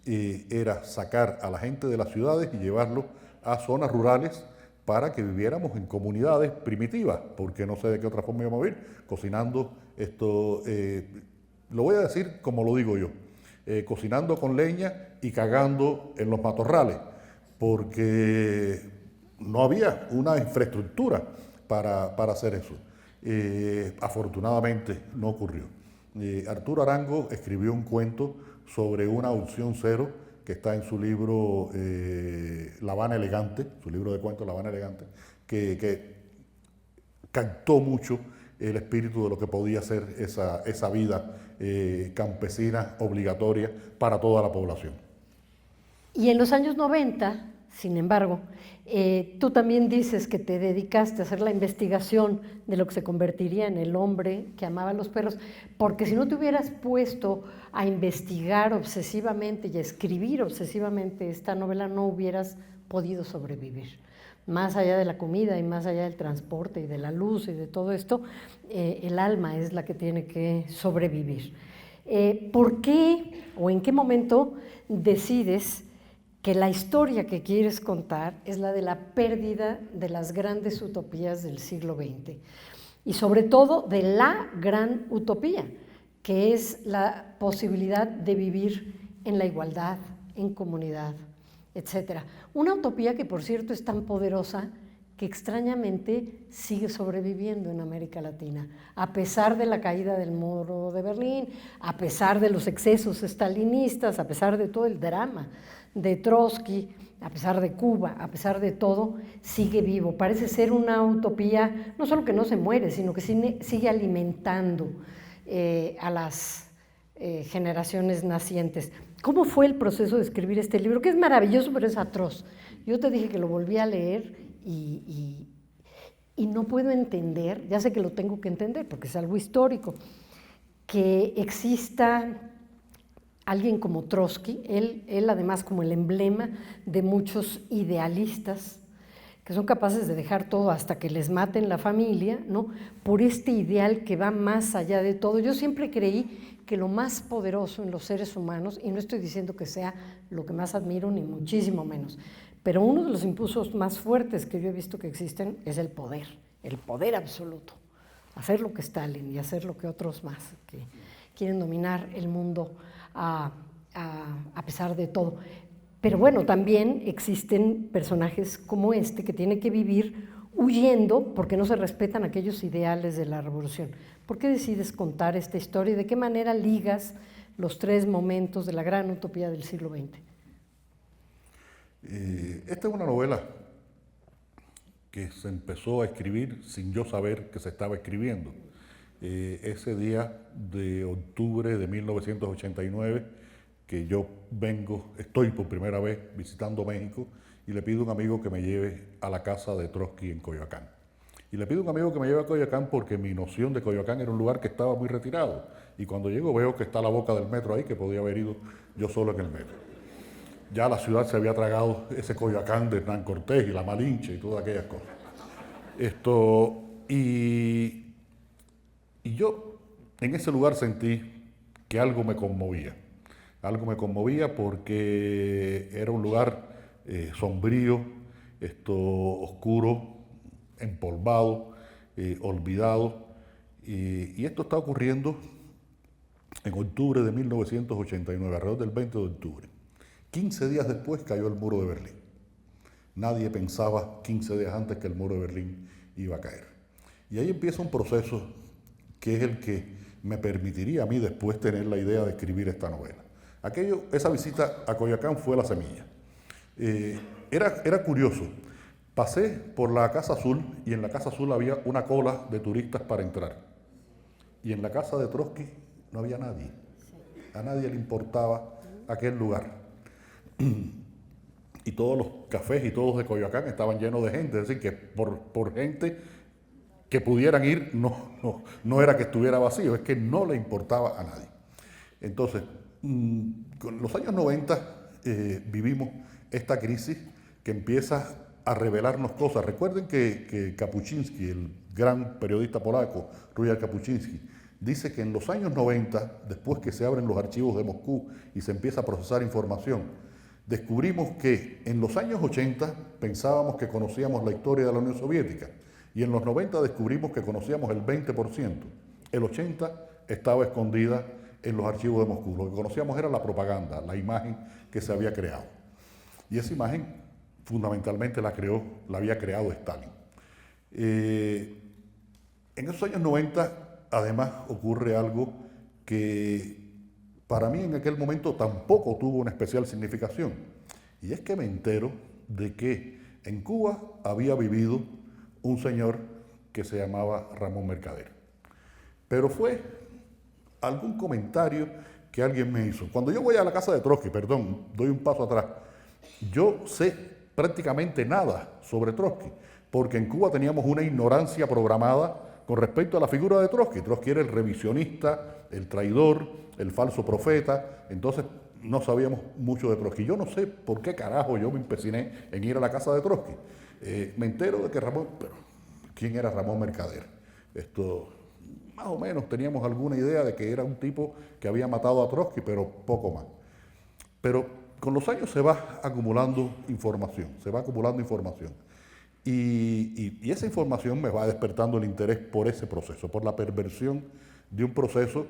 era sacar a la gente de las ciudades y llevarlos a zonas rurales para que viviéramos en comunidades primitivas, porque no sé de qué otra forma íbamos a vivir, cocinando esto, lo voy a decir como lo digo yo, cocinando con leña y cagando en los matorrales, porque no había una infraestructura para hacer eso. Afortunadamente no ocurrió. Arturo Arango escribió un cuento sobre una opción cero que está en su libro La Habana Elegante, su libro de cuentos La Habana Elegante, que captó mucho el espíritu de lo que podía ser esa vida campesina obligatoria para toda la población. Y en los años 90, sin embargo, tú también dices que te dedicaste a hacer la investigación de lo que se convertiría en el hombre que amaba a los perros, porque si no te hubieras puesto a investigar obsesivamente y a escribir obsesivamente esta novela, no hubieras podido sobrevivir. Más allá de la comida y más allá del transporte y de la luz y de todo esto, el alma es la que tiene que sobrevivir. ¿Por qué o en qué momento decides que la historia que quieres contar es la de la pérdida de las grandes utopías del siglo XX y sobre todo de la gran utopía, que es la posibilidad de vivir en la igualdad, en comunidad, etcétera? Una utopía que, por cierto, es tan poderosa que extrañamente sigue sobreviviendo en América Latina, a pesar de la caída del muro de Berlín, a pesar de los excesos estalinistas, a pesar de todo el drama de Trotsky, a pesar de Cuba, a pesar de todo, sigue vivo. Parece ser una utopía, no solo que no se muere, sino que sigue alimentando a las generaciones nacientes. ¿Cómo fue el proceso de escribir este libro? Que es maravilloso, pero es atroz. Yo te dije que lo volví a leer y no puedo entender, ya sé que lo tengo que entender porque es algo histórico, que exista alguien como Trotsky, él además como el emblema de muchos idealistas que son capaces de dejar todo hasta que les maten la familia, ¿no? Por este ideal que va más allá de todo. Yo siempre creí que lo más poderoso en los seres humanos, y no estoy diciendo que sea lo que más admiro, ni muchísimo menos, pero uno de los impulsos más fuertes que yo he visto que existen es el poder absoluto. Hacer lo que Stalin y hacer lo que otros más que quieren dominar el mundo a pesar de todo. Pero bueno, también existen personajes como este que tienen que vivir huyendo porque no se respetan aquellos ideales de la revolución. ¿Por qué decides contar esta historia y de qué manera ligas los tres momentos de la gran utopía del siglo XX? Esta es una novela que se empezó a escribir sin yo saber que se estaba escribiendo. Ese día de octubre de 1989, que yo estoy por primera vez visitando México y le pido a un amigo que me lleve a la casa de Trotsky en Coyoacán. Y le pido a un amigo que me lleve a Coyoacán porque mi noción de Coyoacán era un lugar que estaba muy retirado. Y cuando llego veo que está la boca del metro ahí, que podía haber ido yo solo en el metro. Ya la ciudad se había tragado ese Coyoacán de Hernán Cortés y la Malinche y todas aquellas cosas. Y yo en ese lugar sentí que algo me conmovía. Algo me conmovía porque era un lugar sombrío, oscuro, empolvado, olvidado. Y esto está ocurriendo en octubre de 1989, alrededor del 20 de octubre. 15 días después cayó el muro de Berlín. Nadie pensaba 15 días antes que el muro de Berlín iba a caer. Y ahí empieza un proceso que es el que me permitiría a mí después tener la idea de escribir esta novela. Esa visita a Coyoacán fue la semilla. Era curioso. Pasé por la Casa Azul y en la Casa Azul había una cola de turistas para entrar. Y en la casa de Trotsky no había nadie. A nadie le importaba aquel lugar. Y todos los cafés y todos de Coyoacán estaban llenos de gente. Es decir, que por gente que pudieran ir no era que estuviera vacío, es que no le importaba a nadie. Entonces, con los años 90 vivimos esta crisis que empieza a revelarnos cosas. Recuerden que Kapuczynski, el gran periodista polaco, Rudyard Kapuczynski, dice que en los años 90, después que se abren los archivos de Moscú y se empieza a procesar información, descubrimos que en los años 80 pensábamos que conocíamos la historia de la Unión Soviética y en los 90 descubrimos que conocíamos el 20%. El 80% estaba escondida en los archivos de Moscú. Lo que conocíamos era la propaganda, la imagen que se había creado. Y esa imagen fundamentalmente la había creado Stalin. En esos años 90, además, ocurre algo que para mí en aquel momento tampoco tuvo una especial significación. Y es que me entero de que en Cuba había vivido un señor que se llamaba Ramón Mercader. Pero fue algún comentario que alguien me hizo. Cuando yo voy a la casa de Trotsky, doy un paso atrás, yo sé prácticamente nada sobre Trotsky, porque en Cuba teníamos una ignorancia programada con respecto a la figura de Trotsky. Trotsky era el revisionista, el traidor, el falso profeta, entonces no sabíamos mucho de Trotsky. Yo no sé por qué carajo yo me empeciné en ir a la casa de Trotsky. Me entero de que ¿quién era Ramón Mercader? Más o menos teníamos alguna idea de que era un tipo que había matado a Trotsky, pero poco más. Pero con los años se va acumulando información, Y esa información me va despertando el interés por ese proceso, por la perversión de un proceso,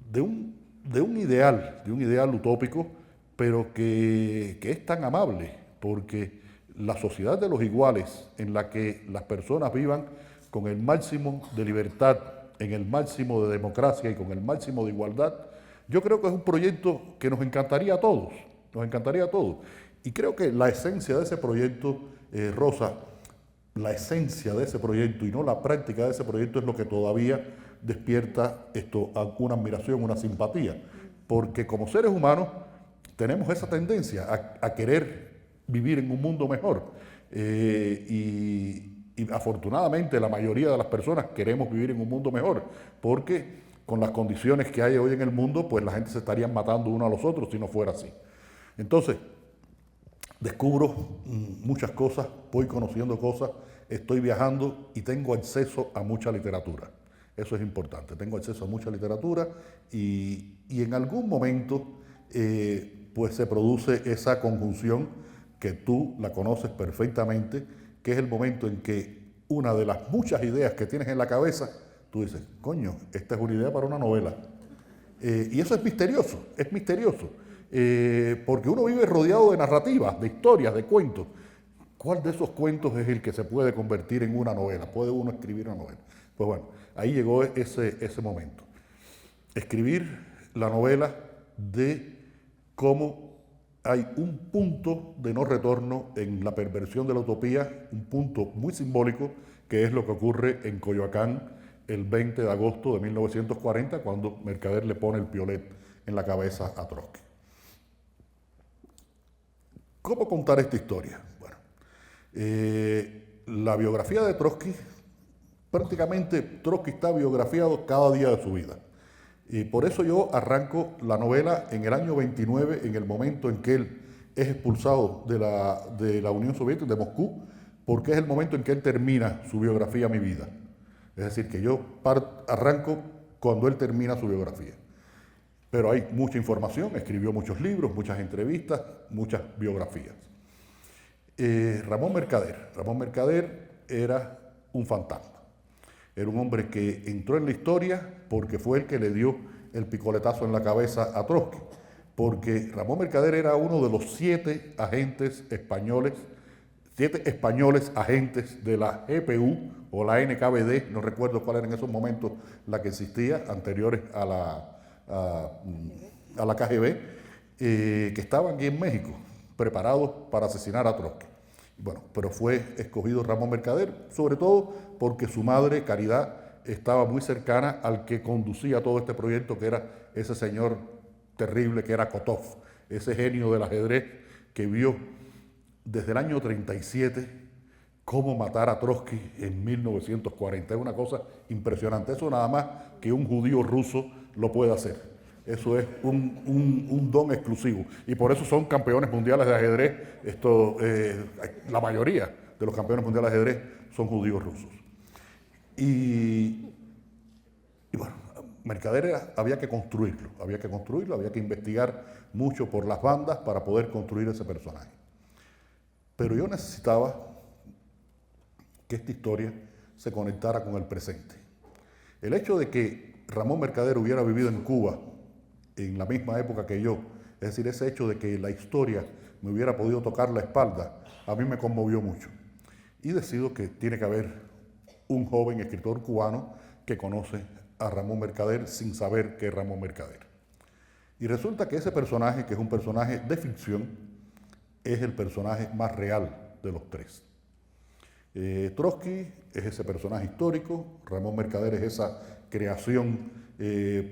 de un ideal utópico, pero que es tan amable, porque la sociedad de los iguales, en la que las personas vivan con el máximo de libertad, en el máximo de democracia y con el máximo de igualdad, yo creo que es un proyecto que nos encantaría a todos, Y creo que la esencia de ese proyecto, Rosa, la esencia de ese proyecto y no la práctica de ese proyecto es lo que todavía despierta una admiración, una simpatía, porque como seres humanos tenemos esa tendencia a querer vivir en un mundo mejor y afortunadamente la mayoría de las personas queremos vivir en un mundo mejor, porque con las condiciones que hay hoy en el mundo, pues la gente se estaría matando uno a los otros si no fuera así. Entonces, descubro muchas cosas, voy conociendo cosas, estoy viajando y tengo acceso a mucha literatura. Eso es importante, tengo acceso a mucha literatura y en algún momento pues se produce esa conjunción que tú la conoces perfectamente, que es el momento en que una de las muchas ideas que tienes en la cabeza, tú dices, coño, esta es una idea para una novela. Y eso es misterioso, porque uno vive rodeado de narrativas, de historias, de cuentos. ¿Cuál de esos cuentos es el que se puede convertir en una novela? ¿Puede uno escribir una novela? Pues bueno, ahí llegó ese momento. Escribir la novela de cómo hay un punto de no retorno en la perversión de la utopía, un punto muy simbólico, que es lo que ocurre en Coyoacán el 20 de agosto de 1940, cuando Mercader le pone el piolet en la cabeza a Trotsky. ¿Cómo contar esta historia? Bueno, la biografía de Trotsky, prácticamente Trotsky está biografiado cada día de su vida. Y por eso yo arranco la novela en el año 29, en el momento en que él es expulsado de la Unión Soviética, de Moscú, porque es el momento en que él termina su biografía Mi vida. Es decir, que yo arranco cuando él termina su biografía. Pero hay mucha información, escribió muchos libros, muchas entrevistas, muchas biografías. Ramón Mercader era un fantasma. Era un hombre que entró en la historia porque fue el que le dio el picoletazo en la cabeza a Trotsky. Porque Ramón Mercader era uno de los 7 españoles agentes de la GPU o la NKVD, no recuerdo cuál era en esos momentos la que existía, anteriores a la KGB, que estaban aquí en México, preparados para asesinar a Trotsky. Bueno, pero fue escogido Ramón Mercader, sobre todo porque su madre, Caridad, estaba muy cercana al que conducía todo este proyecto, que era ese señor terrible que era Kotov, ese genio del ajedrez que vio desde el año 37 cómo matar a Trotsky en 1940. Es una cosa impresionante. Eso nada más que un judío ruso lo puede hacer. Eso es un don exclusivo. Y por eso son campeones mundiales de ajedrez. La mayoría de los campeones mundiales de ajedrez son judíos rusos. Y bueno, Mercader había que construirlo, había que investigar mucho por las bandas para poder construir ese personaje. Pero yo necesitaba que esta historia se conectara con el presente. El hecho de que Ramón Mercader hubiera vivido en Cuba en la misma época que yo, es decir, ese hecho de que la historia me hubiera podido tocar la espalda, a mí me conmovió mucho. Y decido que tiene que haber un joven escritor cubano que conoce a Ramón Mercader sin saber que es Ramón Mercader. Y resulta que ese personaje, que es un personaje de ficción, es el personaje más real de los tres. Trotsky es ese personaje histórico, Ramón Mercader es esa creación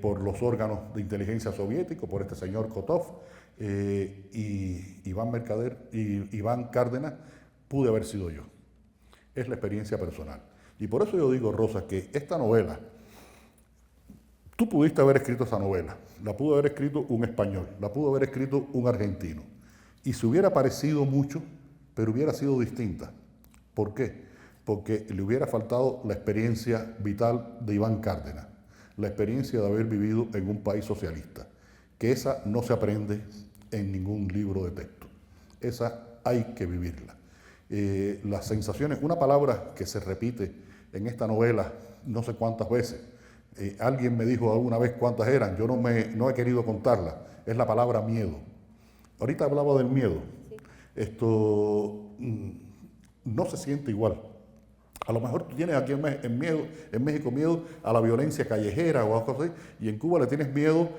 por los órganos de inteligencia soviéticos, por este señor Kotov, y Iván Cárdenas pude haber sido yo. Es la experiencia personal. Y por eso yo digo, Rosa, que esta novela, tú pudiste haber escrito esa novela, la pudo haber escrito un español, la pudo haber escrito un argentino, y se hubiera parecido mucho, pero hubiera sido distinta. ¿Por qué? Porque le hubiera faltado la experiencia vital de Iván Cárdenas, la experiencia de haber vivido en un país socialista, que esa no se aprende en ningún libro de texto, esa hay que vivirla. Las sensaciones, una palabra que se repite en esta novela no sé cuántas veces, alguien me dijo alguna vez cuántas eran, yo no he querido contarla, es la palabra miedo. Ahorita hablaba del miedo. No se siente igual. A lo mejor tú tienes aquí en México miedo a la violencia callejera o algo así, y en Cuba le tienes miedo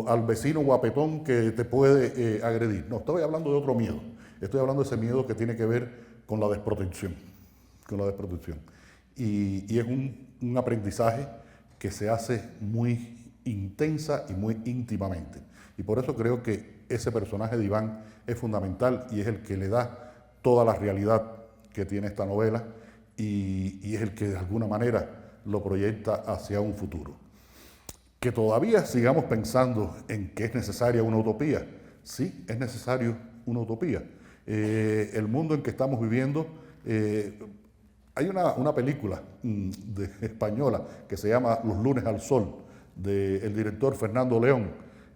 al vecino guapetón que te puede agredir. No, estoy hablando de otro miedo. Estoy hablando de ese miedo que tiene que ver con la desprotección. Y es un aprendizaje que se hace muy intensa y muy íntimamente. Y por eso creo que ese personaje de Iván es fundamental y es el que le da toda la realidad que tiene esta novela y es el que de alguna manera lo proyecta hacia un futuro. Que todavía sigamos pensando en que es necesaria una utopía. Sí, es necesario una utopía. El mundo en que estamos viviendo, hay una película española que se llama Los lunes al sol, del director Fernando León,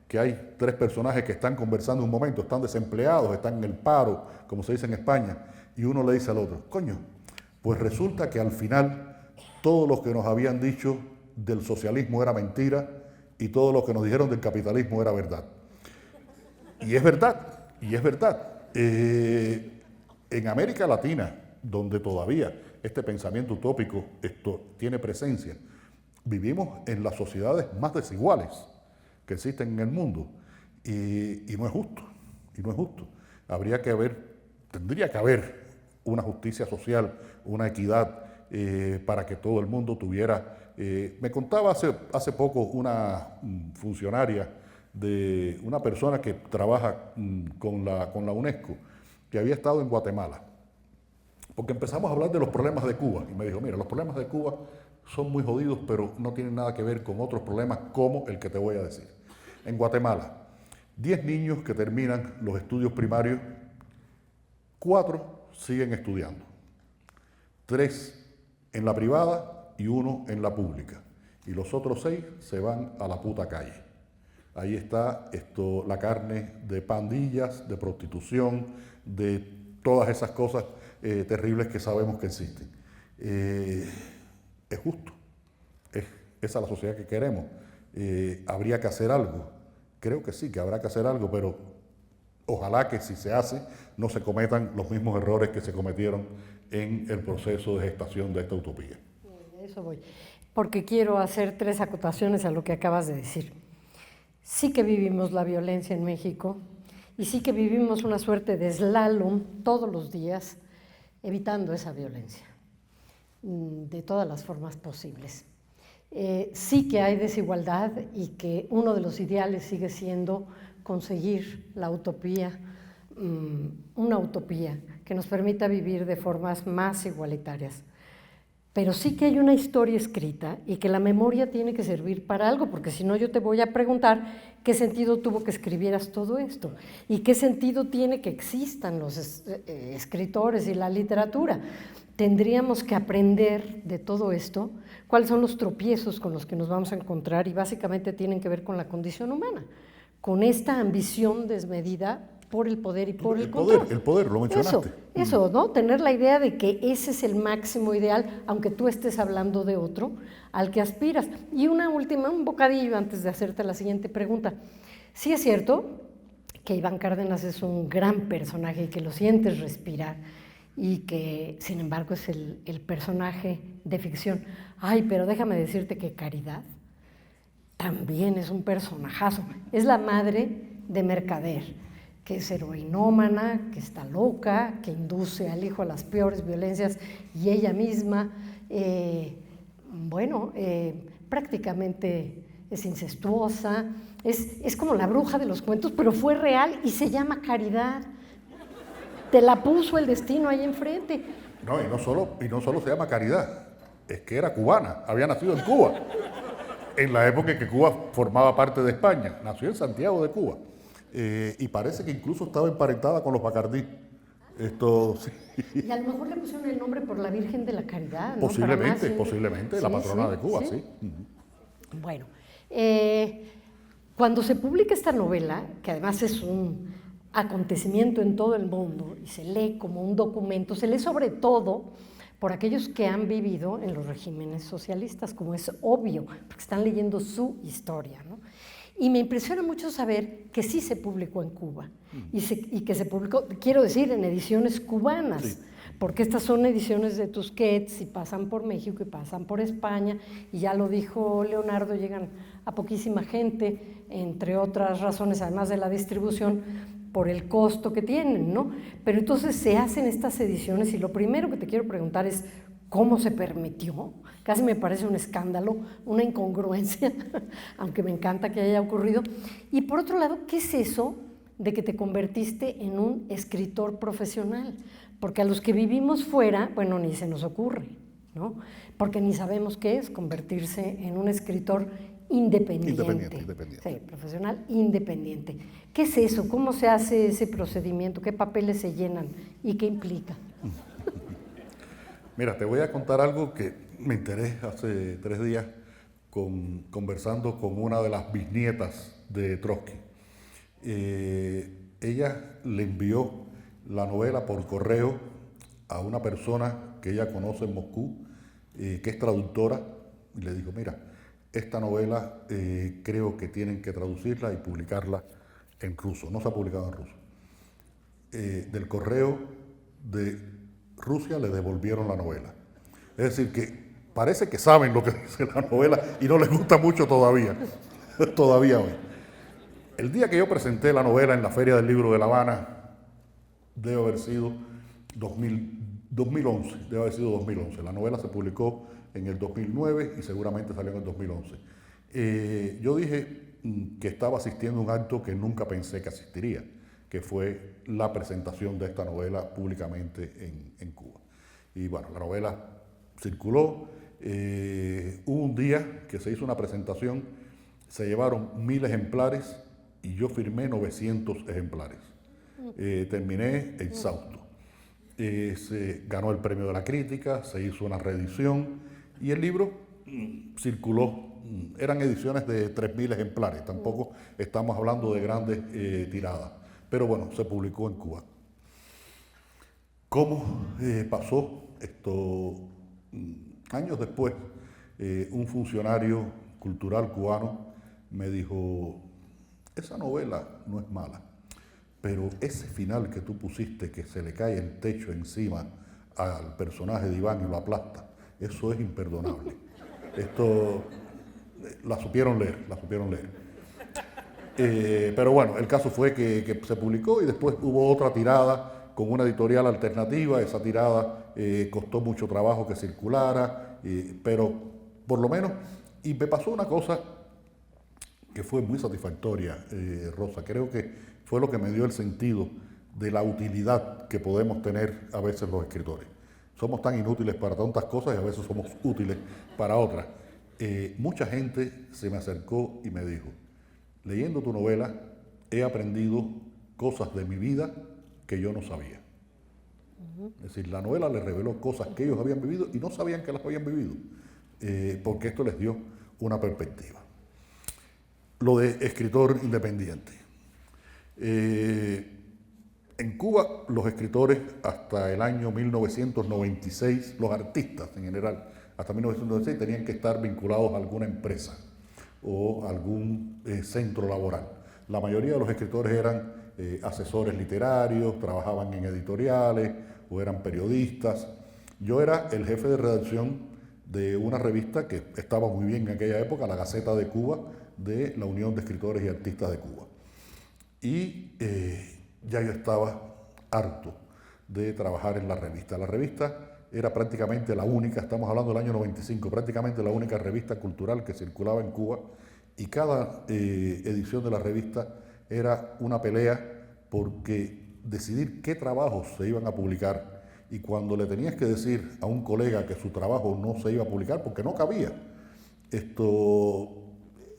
que hay tres personajes que están conversando un momento, están desempleados, están en el paro, como se dice en España, y uno le dice al otro, coño, pues resulta que al final todo lo que nos habían dicho del socialismo era mentira y todo lo que nos dijeron del capitalismo era verdad. Y es verdad, en América Latina, donde todavía este pensamiento utópico tiene presencia, vivimos en las sociedades más desiguales que existen en el mundo y no es justo, tendría que haber una justicia social, una equidad para que todo el mundo tuviera. Me contaba hace poco una funcionaria de una persona que trabaja con la UNESCO, que había estado en Guatemala, porque empezamos a hablar de los problemas de Cuba, y me dijo, mira, los problemas de Cuba son muy jodidos, pero no tienen nada que ver con otros problemas como el que te voy a decir. En Guatemala, 10 niños que terminan los estudios primarios, 4 siguen estudiando, 3 en la privada y 1 en la pública, y los otros 6 se van a la puta calle. Ahí está la carne de pandillas, de prostitución, de todas esas cosas terribles que sabemos que existen. Es justo, esa es la sociedad que queremos. Habría que hacer algo, creo que sí, que habrá que hacer algo, pero ojalá que si se hace no se cometan los mismos errores que se cometieron en el proceso de gestación de esta utopía. Eso voy, porque quiero hacer 3 acotaciones a lo que acabas de decir. Sí que vivimos la violencia en México y sí que vivimos una suerte de slalom todos los días evitando esa violencia de todas las formas posibles. Sí que hay desigualdad y que uno de los ideales sigue siendo conseguir la utopía una utopía que nos permita vivir de formas más igualitarias. Pero sí que hay una historia escrita y que la memoria tiene que servir para algo, porque si no yo te voy a preguntar qué sentido tuvo que escribieras todo esto y qué sentido tiene que existan los escritores y la literatura. Tendríamos que aprender de todo esto, cuáles son los tropiezos con los que nos vamos a encontrar y básicamente tienen que ver con la condición humana, con esta ambición desmedida por el poder y por el control. El poder, lo mencionaste. Eso, ¿no? Tener la idea de que ese es el máximo ideal, aunque tú estés hablando de otro, al que aspiras. Y una última, un bocadillo antes de hacerte la siguiente pregunta. Sí es cierto que Iván Cárdenas es un gran personaje y que lo sientes respirar y que, sin embargo, es el personaje de ficción. Ay, pero déjame decirte que Caridad también es un personajazo. Es la madre de Mercader, que es heroinómana, que está loca, que induce al hijo a las peores violencias y ella misma, prácticamente es incestuosa, es como la bruja de los cuentos, pero fue real y se llama Caridad. Te la puso el destino ahí enfrente. No, y no solo se llama Caridad, es que era cubana, había nacido en Cuba, en la época en que Cuba formaba parte de España, nació en Santiago de Cuba. Y parece que incluso estaba emparentada con los Bacardí. Esto, sí. Y a lo mejor le pusieron el nombre por la Virgen de la Caridad, ¿no? Posiblemente, la patrona de Cuba, sí. Bueno, cuando se publica esta novela, que además es un acontecimiento en todo el mundo y se lee como un documento, se lee sobre todo por aquellos que han vivido en los regímenes socialistas, como es obvio, porque están leyendo su historia, ¿no? Y me impresiona mucho saber que sí se publicó en Cuba y que se publicó, quiero decir, en ediciones cubanas, sí, porque estas son ediciones de Tusquets y pasan por México y pasan por España, y ya lo dijo Leonardo, llegan a poquísima gente, entre otras razones, además de la distribución, por el costo que tienen, ¿no? Pero entonces se hacen estas ediciones y lo primero que te quiero preguntar es, ¿cómo se permitió? Casi me parece un escándalo, una incongruencia, aunque me encanta que haya ocurrido. Y por otro lado, ¿qué es eso de que te convertiste en un escritor profesional? Porque a los que vivimos fuera, bueno, ni se nos ocurre, ¿no? Porque ni sabemos qué es convertirse en un escritor independiente. Sí, profesional independiente. ¿Qué es eso? ¿Cómo se hace ese procedimiento? ¿Qué papeles se llenan? ¿Y qué implica? Mira, te voy a contar algo que me enteré hace 3 días conversando con una de las bisnietas de Trotsky. Ella le envió la novela por correo a una persona que ella conoce en Moscú, que es traductora, y le dijo, mira, esta novela creo que tienen que traducirla y publicarla en ruso. No se ha publicado en ruso. Del correo de Rusia le devolvieron la novela. Es decir, que parece que saben lo que dice la novela y no les gusta mucho todavía, todavía hoy. El día que yo presenté la novela en la Feria del Libro de La Habana, debe haber sido 2011, debe haber sido 2011. La novela se publicó en el 2009 y seguramente salió en el 2011. Yo dije que estaba asistiendo a un acto que nunca pensé que asistiría, que fue la presentación de esta novela públicamente en Cuba. Y bueno, la novela circuló, hubo un día que se hizo una presentación, se llevaron 1000 ejemplares y yo firmé 900 ejemplares. Terminé exhausto. Se ganó el premio de la crítica, se hizo una reedición y el libro circuló. Eran ediciones de 3000 ejemplares, tampoco estamos hablando de grandes tiradas. Pero bueno, se publicó en Cuba. ¿Cómo pasó esto? Años después, un funcionario cultural cubano me dijo, esa novela no es mala, pero ese final que tú pusiste, que se le cae el techo encima al personaje de Iván y lo aplasta, eso es imperdonable. Esto la supieron leer. Pero bueno, el caso fue que se publicó y después hubo otra tirada con una editorial alternativa. Esa tirada costó mucho trabajo que circulara, pero por lo menos, y me pasó una cosa que fue muy satisfactoria, Rosa, creo que fue lo que me dio el sentido de la utilidad que podemos tener a veces los escritores. Somos tan inútiles para tantas cosas y a veces somos útiles para otras. Mucha gente se me acercó y me dijo, leyendo tu novela he aprendido cosas de mi vida que yo no sabía. Es decir, la novela les reveló cosas que ellos habían vivido y no sabían que las habían vivido, porque esto les dio una perspectiva. Lo de escritor independiente. En Cuba, los escritores hasta el año 1996, los artistas en general, hasta 1996 tenían que estar vinculados a alguna empresa o algún centro laboral. La mayoría de los escritores eran asesores literarios, trabajaban en editoriales o eran periodistas. Yo era el jefe de redacción de una revista que estaba muy bien en aquella época, la Gaceta de Cuba, de la Unión de Escritores y Artistas de Cuba. Y ya yo estaba harto de trabajar en la revista. La revista era prácticamente la única, estamos hablando del año 95, prácticamente la única revista cultural que circulaba en Cuba, y cada edición de la revista era una pelea porque decidir qué trabajos se iban a publicar, y cuando le tenías que decir a un colega que su trabajo no se iba a publicar porque no cabía, esto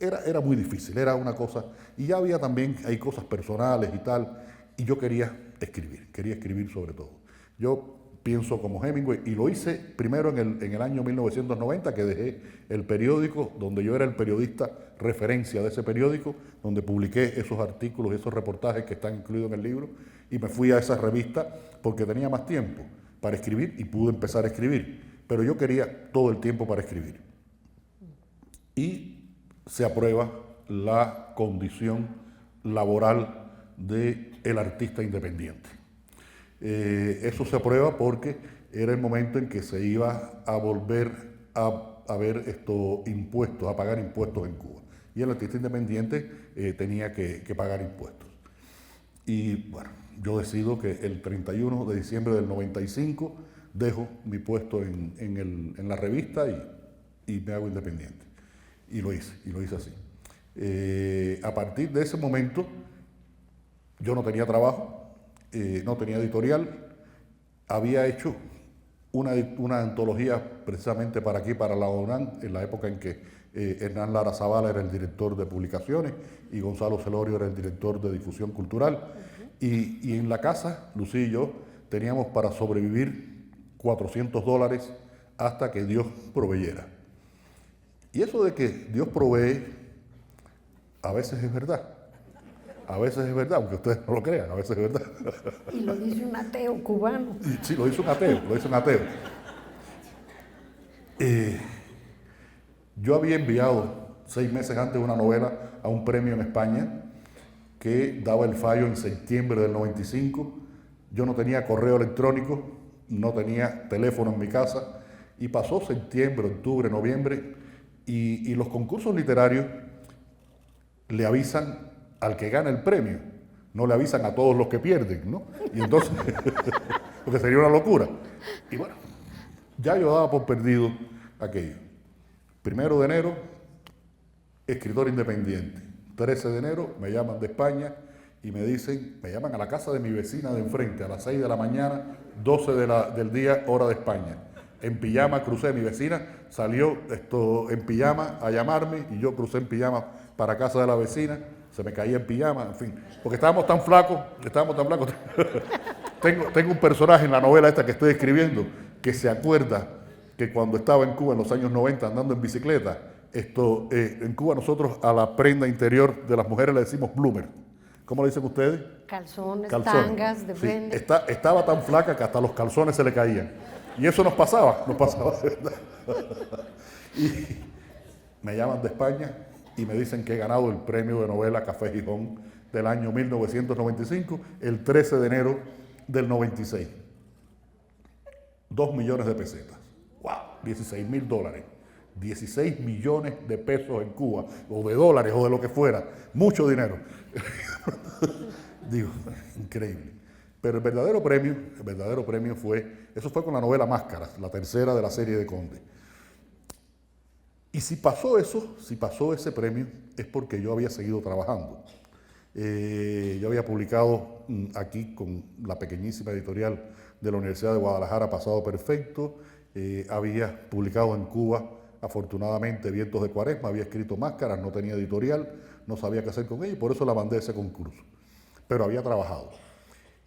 era muy difícil, era una cosa, y ya había también, hay cosas personales y tal, y yo quería escribir sobre todo. Yo pienso como Hemingway, y lo hice primero en el año 1990, que dejé el periódico, donde yo era el periodista referencia de ese periódico, donde publiqué esos artículos, esos reportajes que están incluidos en el libro, y me fui a esa revista porque tenía más tiempo para escribir y pude empezar a escribir, pero yo quería todo el tiempo para escribir. Y se aprueba la condición laboral del artista independiente. Eso se aprueba porque era el momento en que se iba a volver a ver impuestos, a pagar impuestos en Cuba. Y el artista independiente tenía que pagar impuestos. Y bueno, yo decido que el 31 de diciembre del 95 dejo mi puesto en la revista y me hago independiente. Y lo hice así. A partir de ese momento, yo no tenía trabajo, no tenía editorial, había hecho una antología precisamente para aquí, para la UNAM, en la época en que Hernán Lara Zavala era el director de publicaciones y Gonzalo Celorio era el director de difusión cultural. Y en la casa, Lucía y yo, teníamos para sobrevivir $400 hasta que Dios proveyera. Y eso de que Dios provee, a veces es verdad. A veces es verdad, aunque ustedes no lo crean, a veces es verdad. Y lo dice un ateo cubano. Sí, lo dice un ateo, yo había enviado 6 meses antes una novela a un premio en España que daba el fallo en septiembre del 95. Yo no tenía correo electrónico, no tenía teléfono en mi casa, y pasó septiembre, octubre, noviembre, y los concursos literarios le avisan al que gana el premio, no le avisan a todos los que pierden, ¿no? Y entonces, porque sería una locura. Y bueno, ya yo daba por perdido aquello. 1 de enero, escritor independiente. 13 de enero me llaman de España y me llaman a la casa de mi vecina de enfrente a las 6 de la mañana, 12 del día, hora de España. En pijama crucé, mi vecina salió en pijama a llamarme y yo crucé en pijama para casa de la vecina. Se me caía en pijama, en fin, porque estábamos tan flacos. Tengo un personaje en la novela esta que estoy escribiendo que se acuerda que cuando estaba en Cuba en los años 90 andando en bicicleta, en Cuba nosotros a la prenda interior de las mujeres le decimos bloomer. ¿Cómo le dicen ustedes? Calzones. Tangas, depende. Sí, estaba tan flaca que hasta los calzones se le caían. Y eso nos pasaba de verdad. Y me llaman de España y me dicen que he ganado el premio de novela Café Gijón del año 1995, el 13 de enero del 96. 2 millones de pesetas. ¡Wow! $16.000. 16 millones de pesos en Cuba, o de dólares, o de lo que fuera. Mucho dinero. Digo, increíble. Pero el verdadero premio eso fue con la novela Máscaras, la tercera de la serie de Conde. Y si pasó ese premio, es porque yo había seguido trabajando. Yo había publicado aquí con la pequeñísima editorial de la Universidad de Guadalajara, Pasado Perfecto. Había publicado en Cuba, afortunadamente, Vientos de Cuaresma. Había escrito Máscaras, no tenía editorial, no sabía qué hacer con ella y por eso la mandé a ese concurso. Pero había trabajado.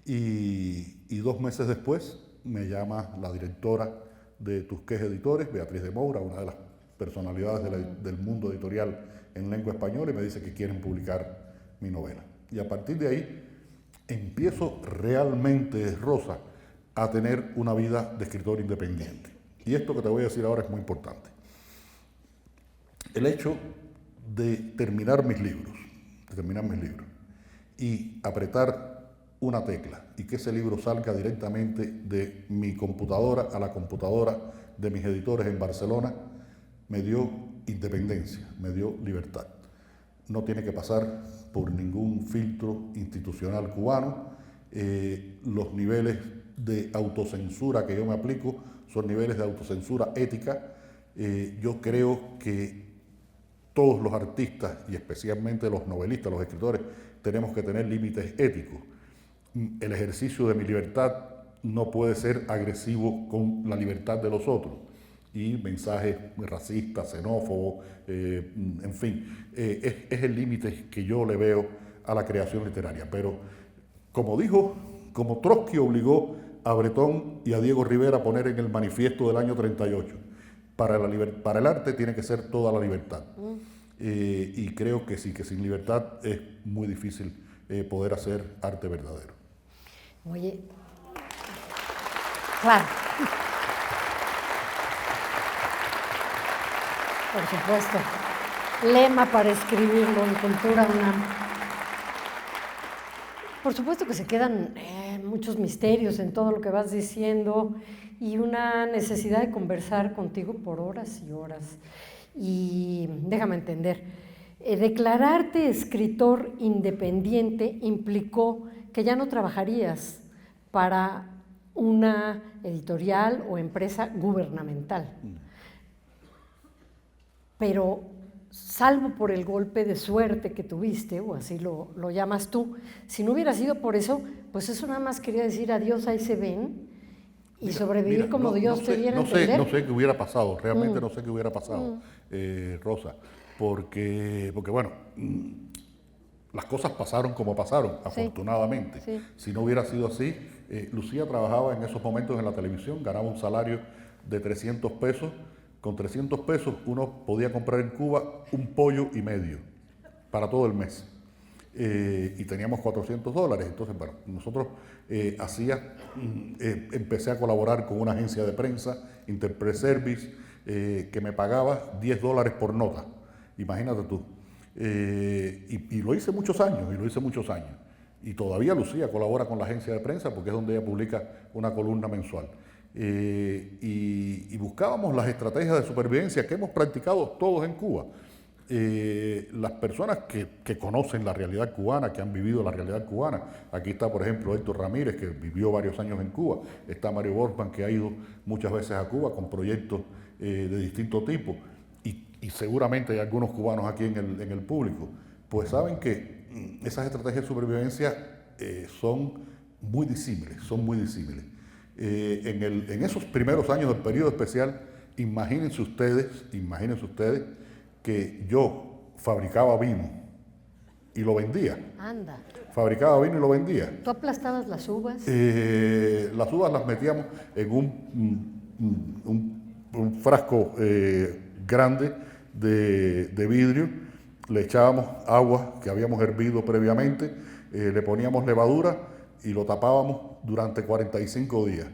Y 2 meses después me llama la directora de Tusqués Editores, Beatriz de Moura, una de las personalidades del mundo editorial en lengua española, y me dice que quieren publicar mi novela. Y a partir de ahí empiezo realmente, Rosa, a tener una vida de escritor independiente. Y esto que te voy a decir ahora es muy importante. El hecho de terminar mis libros y apretar una tecla y que ese libro salga directamente de mi computadora a la computadora de mis editores en Barcelona, me dio independencia, me dio libertad. No tiene que pasar por ningún filtro institucional cubano. Los niveles de autocensura que yo me aplico son niveles de autocensura ética. Yo creo que todos los artistas, y especialmente los novelistas, los escritores, tenemos que tener límites éticos. El ejercicio de mi libertad no puede ser agresivo con la libertad de los otros. Y mensajes racistas, xenófobos, en fin, es el límite que yo le veo a la creación literaria. Pero, como Trotsky obligó a Bretón y a Diego Rivera a poner en el manifiesto del año 38, para el arte tiene que ser toda la libertad. Y creo que sí, que sin libertad es muy difícil poder hacer arte verdadero. Oye, claro. Por supuesto. Lema para escribirlo en Cultura UNAM. Por supuesto que se quedan muchos misterios en todo lo que vas diciendo y una necesidad de conversar contigo por horas y horas. Y déjame entender, declararte escritor independiente implicó que ya no trabajarías para una editorial o empresa gubernamental. Pero salvo por el golpe de suerte que tuviste, o así lo llamas tú, si no hubiera sido por eso, pues eso nada más quería decir adiós, ahí se ven, y sobrevivir como Dios te diera a entender. No sé qué hubiera pasado, realmente no sé qué hubiera pasado, Rosa, porque bueno, las cosas pasaron como pasaron, afortunadamente. Sí. Si no hubiera sido así, Lucía trabajaba en esos momentos en la televisión, ganaba un salario de 300 pesos. Con 300 pesos uno podía comprar en Cuba un pollo y medio para todo el mes. Y teníamos $400. Entonces, bueno, nosotros empecé a colaborar con una agencia de prensa, Interpress Service, que me pagaba $10 por nota. Imagínate tú. Y lo hice muchos años, Y todavía Lucía colabora con la agencia de prensa porque es donde ella publica una columna mensual. Y buscábamos las estrategias de supervivencia que hemos practicado todos en Cuba. Las personas que conocen la realidad cubana, que han vivido la realidad cubana, aquí está por ejemplo Héctor Ramírez, que vivió varios años en Cuba, está Mario Bortman, que ha ido muchas veces a Cuba con proyectos de distinto tipo, y seguramente hay algunos cubanos aquí en el público, pues saben que esas estrategias de supervivencia son muy disímiles. En esos primeros años del periodo especial, imagínense ustedes que yo fabricaba vino y lo vendía. Anda. Fabricaba vino y lo vendía. ¿Tú aplastabas las uvas? Las uvas las metíamos en un frasco grande de vidrio, le echábamos agua que habíamos hervido previamente, le poníamos levadura y lo tapábamos durante 45 días.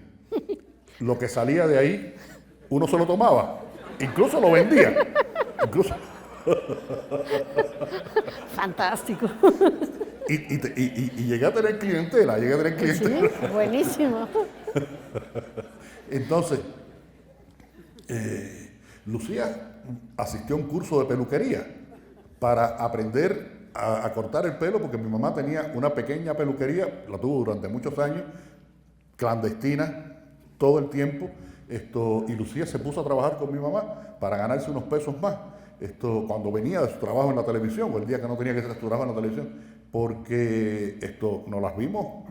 Lo que salía de ahí, uno se lo tomaba, incluso lo vendía. Fantástico. Y llegué a tener clientela, Sí, buenísimo. Entonces, Lucía asistió a un curso de peluquería para aprender a cortar el pelo, porque mi mamá tenía una pequeña peluquería, la tuvo durante muchos años, clandestina, todo el tiempo, y Lucía se puso a trabajar con mi mamá para ganarse unos pesos más. Cuando venía de su trabajo en la televisión, o el día que no tenía que hacer su trabajo en la televisión, porque nos las vimos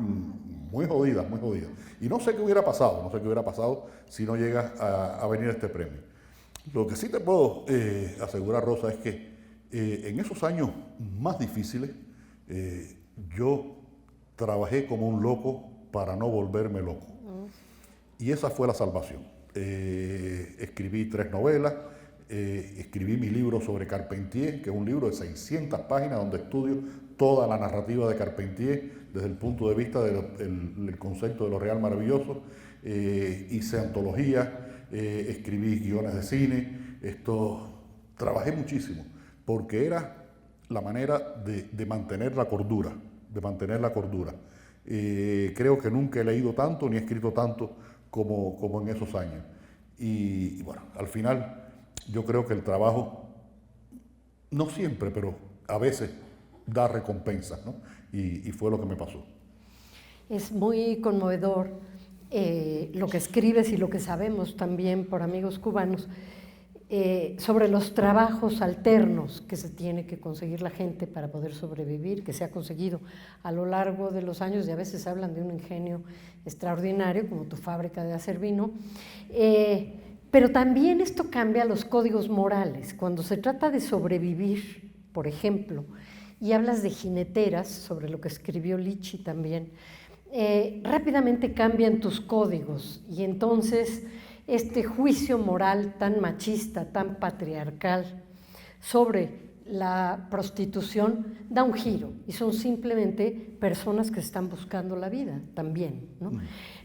muy jodidas, muy jodidas. Y no sé qué hubiera pasado, si no llega a venir este premio. Lo que sí te puedo asegurar, Rosa, es que en esos años más difíciles, yo trabajé como un loco para no volverme loco. Y esa fue la salvación. Escribí 3 novelas, escribí mi libro sobre Carpentier, que es un libro de 600 páginas donde estudio toda la narrativa de Carpentier desde el punto de vista del concepto de lo real maravilloso. Hice antologías, escribí guiones de cine, trabajé muchísimo, porque era la manera de mantener la cordura, creo que nunca he leído tanto ni he escrito tanto como en esos años. Y bueno, al final yo creo que el trabajo, no siempre, pero a veces da recompensas, ¿no? Y fue lo que me pasó. Es muy conmovedor lo que escribes y lo que sabemos también por amigos cubanos sobre los trabajos alternos que se tiene que conseguir la gente para poder sobrevivir, que se ha conseguido a lo largo de los años, y a veces hablan de un ingenio extraordinario, como tu fábrica de hacer vino, pero también esto cambia los códigos morales. Cuando se trata de sobrevivir, por ejemplo, y hablas de jineteras, sobre lo que escribió Lichi también, rápidamente cambian tus códigos, y entonces este juicio moral tan machista, tan patriarcal sobre la prostitución da un giro, y son simplemente personas que están buscando la vida también, ¿no?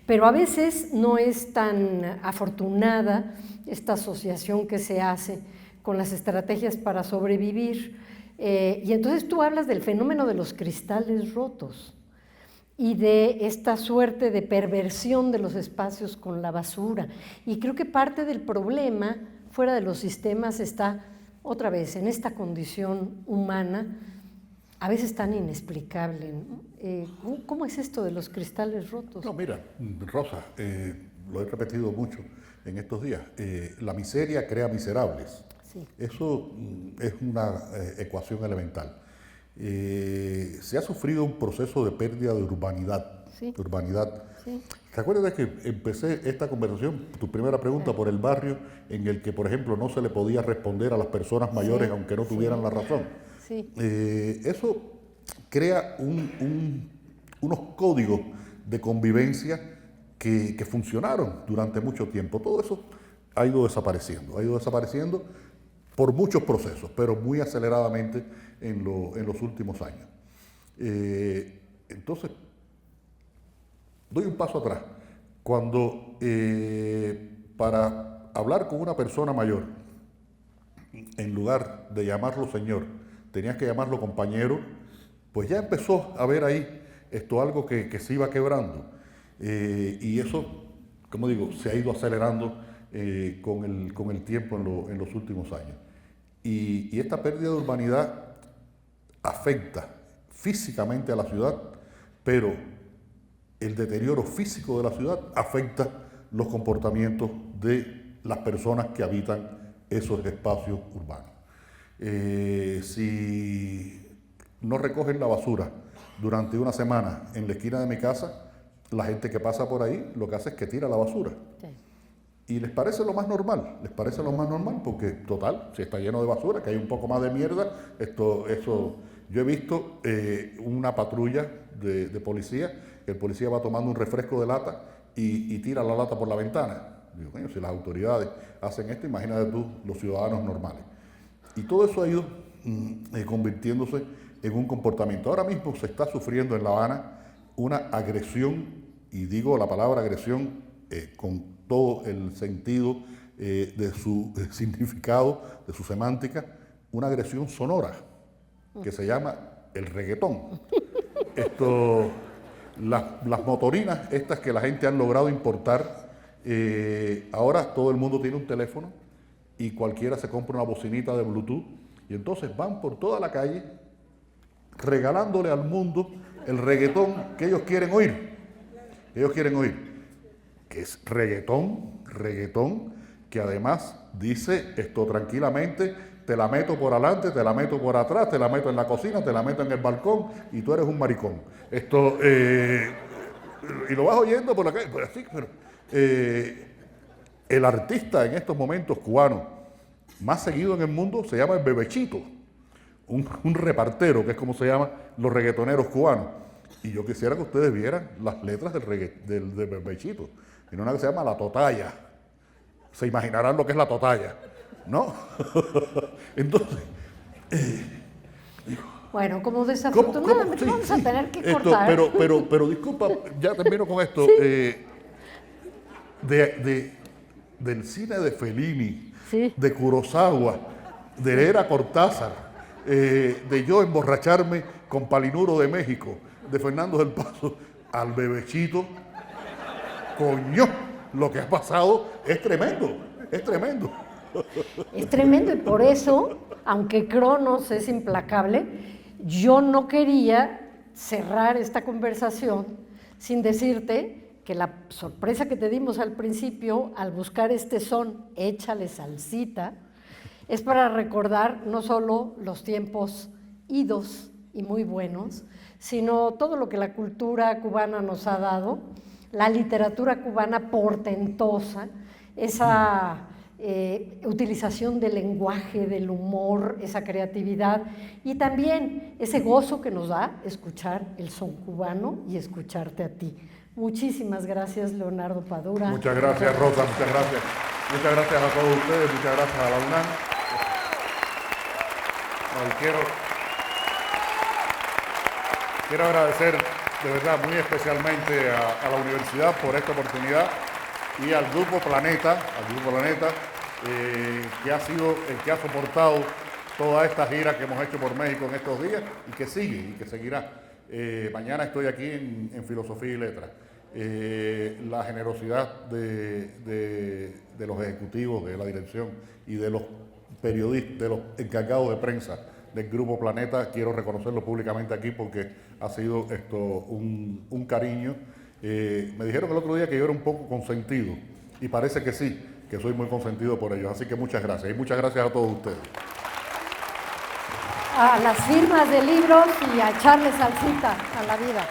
Pero a veces no es tan afortunada esta asociación que se hace con las estrategias para sobrevivir, y entonces tú hablas del fenómeno de los cristales rotos y de esta suerte de perversión de los espacios con la basura. Y creo que parte del problema fuera de los sistemas está otra vez en esta condición humana, a veces tan inexplicable, ¿no? ¿Cómo es esto de los cristales rotos? No, mira, Rosa, lo he repetido mucho en estos días, la miseria crea miserables. Sí. Eso es una ecuación elemental. Se ha sufrido un proceso de pérdida de urbanidad. Sí. Sí. ¿Te acuerdas de que empecé esta conversación, tu primera pregunta, por el barrio en el que, por ejemplo, no se le podía responder a las personas mayores, sí, aunque no tuvieran la razón? Sí. Eso crea unos códigos de convivencia que funcionaron durante mucho tiempo. Todo eso ha ido desapareciendo por muchos procesos, pero muy aceleradamente en los últimos años. Entonces, doy un paso atrás. Cuando para hablar con una persona mayor, en lugar de llamarlo señor, tenías que llamarlo compañero, pues ya empezó a ver ahí algo que se iba quebrando. Y eso, como digo, se ha ido acelerando con el tiempo en los últimos años. Y esta pérdida de urbanidad afecta físicamente a la ciudad, pero el deterioro físico de la ciudad afecta los comportamientos de las personas que habitan esos espacios urbanos. Si no recogen la basura durante una semana en la esquina de mi casa, la gente que pasa por ahí lo que hace es que tira la basura. Sí. Y les parece lo más normal, porque total, si está lleno de basura, que hay un poco más de mierda, eso. Yo he visto una patrulla de policía, que el policía va tomando un refresco de lata y tira la lata por la ventana. Digo, coño, si las autoridades hacen esto, imagínate tú los ciudadanos normales. Y todo eso ha ido convirtiéndose en un comportamiento. Ahora mismo se está sufriendo en La Habana una agresión, y digo la palabra agresión con todo el sentido de su significado, de su semántica, una agresión sonora que se llama el reggaetón. Las motorinas estas que la gente ha logrado importar, ahora todo el mundo tiene un teléfono y cualquiera se compra una bocinita de Bluetooth y entonces van por toda la calle regalándole al mundo el reggaetón que ellos quieren oír. Que es reggaetón que además dice tranquilamente te la meto por adelante, te la meto por atrás, te la meto en la cocina, te la meto en el balcón y tú eres un maricón. Esto, y lo vas oyendo por la calle, pero así, pero el artista en estos momentos cubano más seguido en el mundo se llama el Bebechito, un repartero, que es como se llaman los reggaetoneros cubanos. Y yo quisiera que ustedes vieran las letras del Bebechito. Tiene una que se llama La Totalla. Se imaginarán lo que es la totalla, ¿no? Entonces, bueno, como desafortunadamente sí, vamos a tener que esto, cortar. pero disculpa, ya termino con esto. Sí. Del cine de Fellini, Sí. de Kurosawa, de Era Cortázar, de yo emborracharme con Palinuro de México, de Fernando del Paso, al Bebechito, coño, lo que ha pasado es tremendo, es tremendo. Es tremendo y por eso, aunque Cronos es implacable, yo no quería cerrar esta conversación sin decirte que la sorpresa que te dimos al principio al buscar este son, échale salsita, es para recordar no solo los tiempos idos y muy buenos, sino todo lo que la cultura cubana nos ha dado, la literatura cubana portentosa, esa utilización del lenguaje, del humor, esa creatividad y también ese gozo que nos da escuchar el son cubano y escucharte a ti. Muchísimas gracias, Leonardo Padura. Muchas gracias, Rosa, muchas gracias. Muchas gracias a todos ustedes, muchas gracias a la UNAM. Quiero agradecer de verdad muy especialmente a la universidad por esta oportunidad y al Grupo Planeta, que ha sido el que ha soportado toda esta gira que hemos hecho por México en estos días y que sigue y que seguirá. Mañana estoy aquí en Filosofía y Letras. La generosidad de los ejecutivos, de la dirección y de los periodistas, de los encargados de prensa del Grupo Planeta, quiero reconocerlo públicamente aquí porque ha sido esto un cariño. Me dijeron el otro día que yo era un poco consentido y parece que sí, que soy muy consentido por ellos, así que muchas gracias y muchas gracias a todos ustedes. A las firmas de libros y a echarle salsita a la vida.